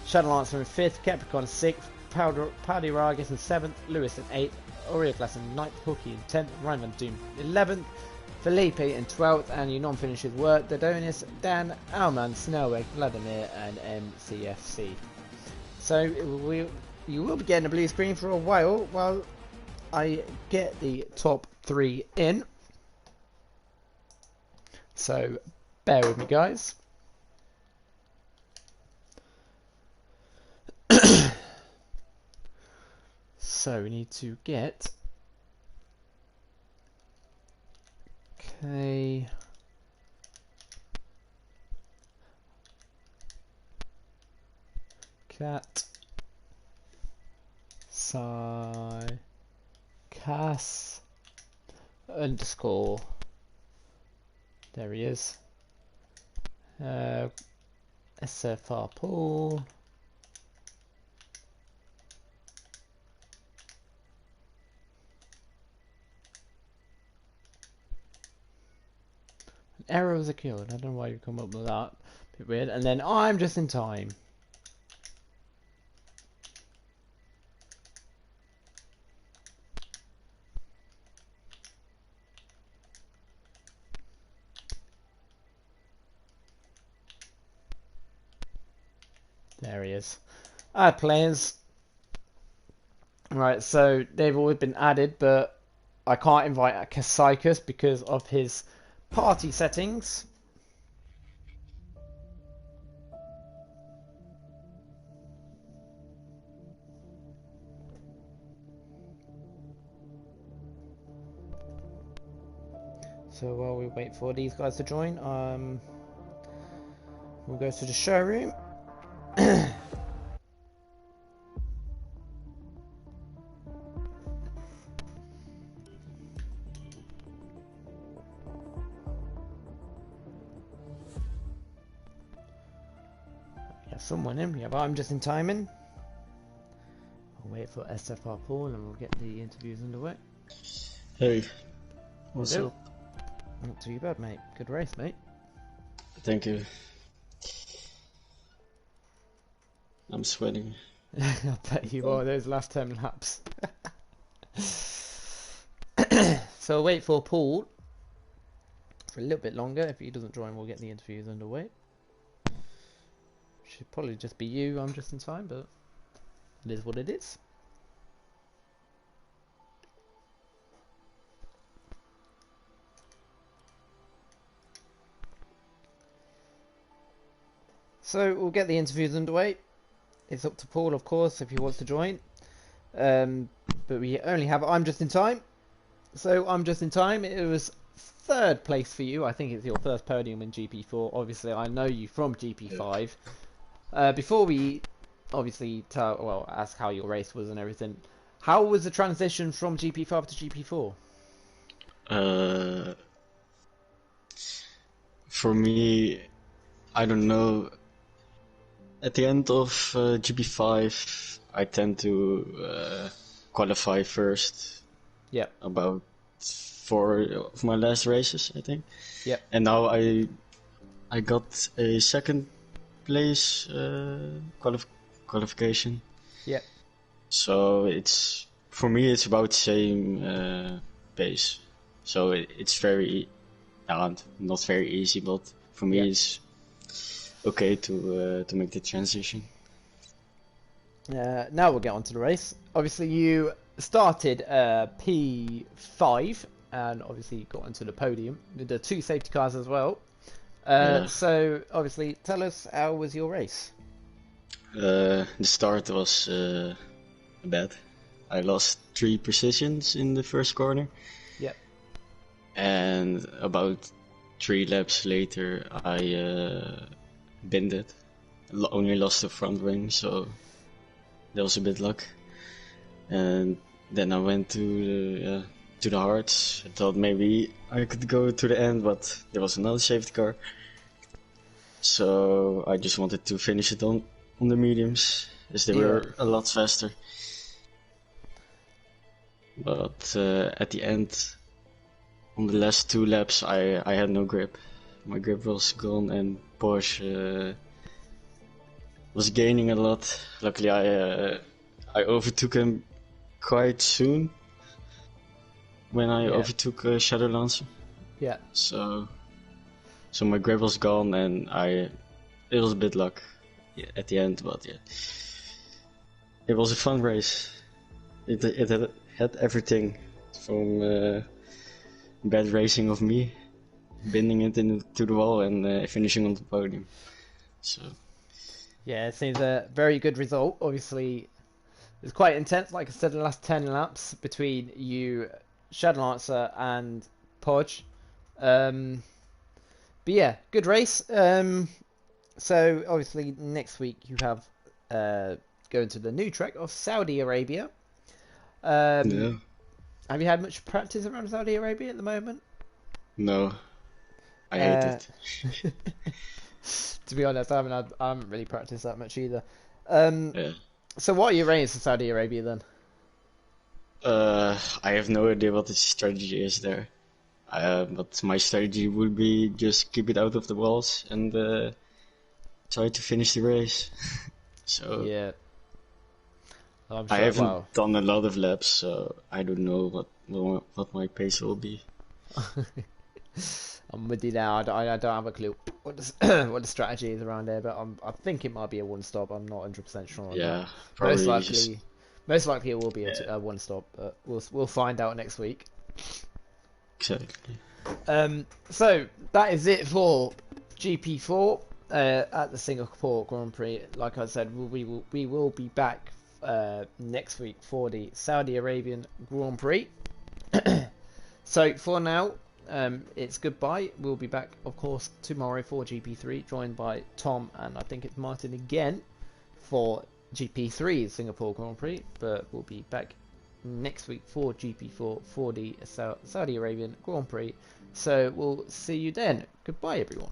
Shadowlancer in fifth, Capricorn in sixth, Paudigragas in seventh, Lewis in eighth, Oreo in ninth, Hooky in 10th, Ryan Van Doom 11th, Felipe in 12th, and your non-finishers were Dodonis, Dan, Alman, Snellweg, Vladimir, and MCFC. So you will be getting a blue screen for a while I get the top 3 in. So bear with me, guys. So we need to get Cat Cass underscore, there he is, SFR Paul, errors occurred. I don't know why you come up with that, bit weird. And then I'm just in time. There he is. Add players. Right, so they've always been added, but I can't invite Casycus because of his party settings. So while we wait for these guys to join, we'll go to the showroom. Someone in here, but I'm just in timing. I'll wait for SFR Paul and we'll get the interviews underway. Hey, what's up? Not too bad, mate. Good race, mate. Thank you. I'm sweating. I bet you are, those last 10 laps. So I'll wait for Paul for a little bit longer. If he doesn't join, we'll get the interviews underway. should probably just be you. I'm just in time, but it is what it is. So we'll get the interviews underway. It's up to Paul, of course, if he wants to join. But we only have I'm just in time. So I'm just in time. It was third place for you. I think it's your first podium in GP4. Obviously, I know you from GP5. Before we obviously ask how your race was and everything, how was the transition from GP5 to GP4? For me, I don't know. At the end of GP5, I tend to qualify first. Yeah. About 4 of my last races, I think. Yeah. And now I got a second place qualification. Yeah. So it's for me it's about the same pace. So it's very not very easy, but for me it's okay to make the transition. Now we'll get on to the race. Obviously, you started P5 and obviously got into the podium with the 2 safety cars as well. So obviously, tell us, how was your race? The start was bad. I lost 3 positions in the first corner. Yep. And about 3 laps later, I binned it. Only lost the front wing, so that was a bit luck. And then I went to the hards. I thought maybe I could go to the end, but there was another safety car. So I just wanted to finish it on the mediums, as they were a lot faster. But at the end, on the last 2 laps, I had no grip. My grip was gone, and Porsche was gaining a lot. Luckily, I overtook him quite soon when I overtook Shadow Lancer. Yeah. So my grip was gone, and it was a bit luck at the end, but yeah, it was a fun race. It had everything from bad racing of me, bending it into the wall, and finishing on the podium. So. Yeah, it seems a very good result. Obviously, it's quite intense, like I said, the last 10 laps between you, Shadowlancer, and Podge. But yeah, good race. So obviously next week you have going to the new track of Saudi Arabia. Have you had much practice around Saudi Arabia at the moment? No, I hate it. To be honest, I haven't really practiced that much either. So what are your aims for Saudi Arabia then? I have no idea what the strategy is there. But my strategy would be just keep it out of the walls and try to finish the race. So yeah, I'm I haven't done a lot of laps, so I don't know what my pace will be. I'm with you now. I don't have a clue what the strategy is around there, but I think it might be a one stop. I'm not 100% sure on that. Probably most likely it will be a one stop, but we'll find out next week. Exactly. So that is it for GP4 at the Singapore Grand Prix. Like I said, we will be back next week for the Saudi Arabian Grand Prix. So for now, it's goodbye. We'll be back, of course, tomorrow for GP3, joined by Tom and I think it's Martin again for GP3 Singapore Grand Prix. But we'll be back next week for GP4 for the Saudi Arabian Grand Prix. So we'll see you then. Goodbye, everyone.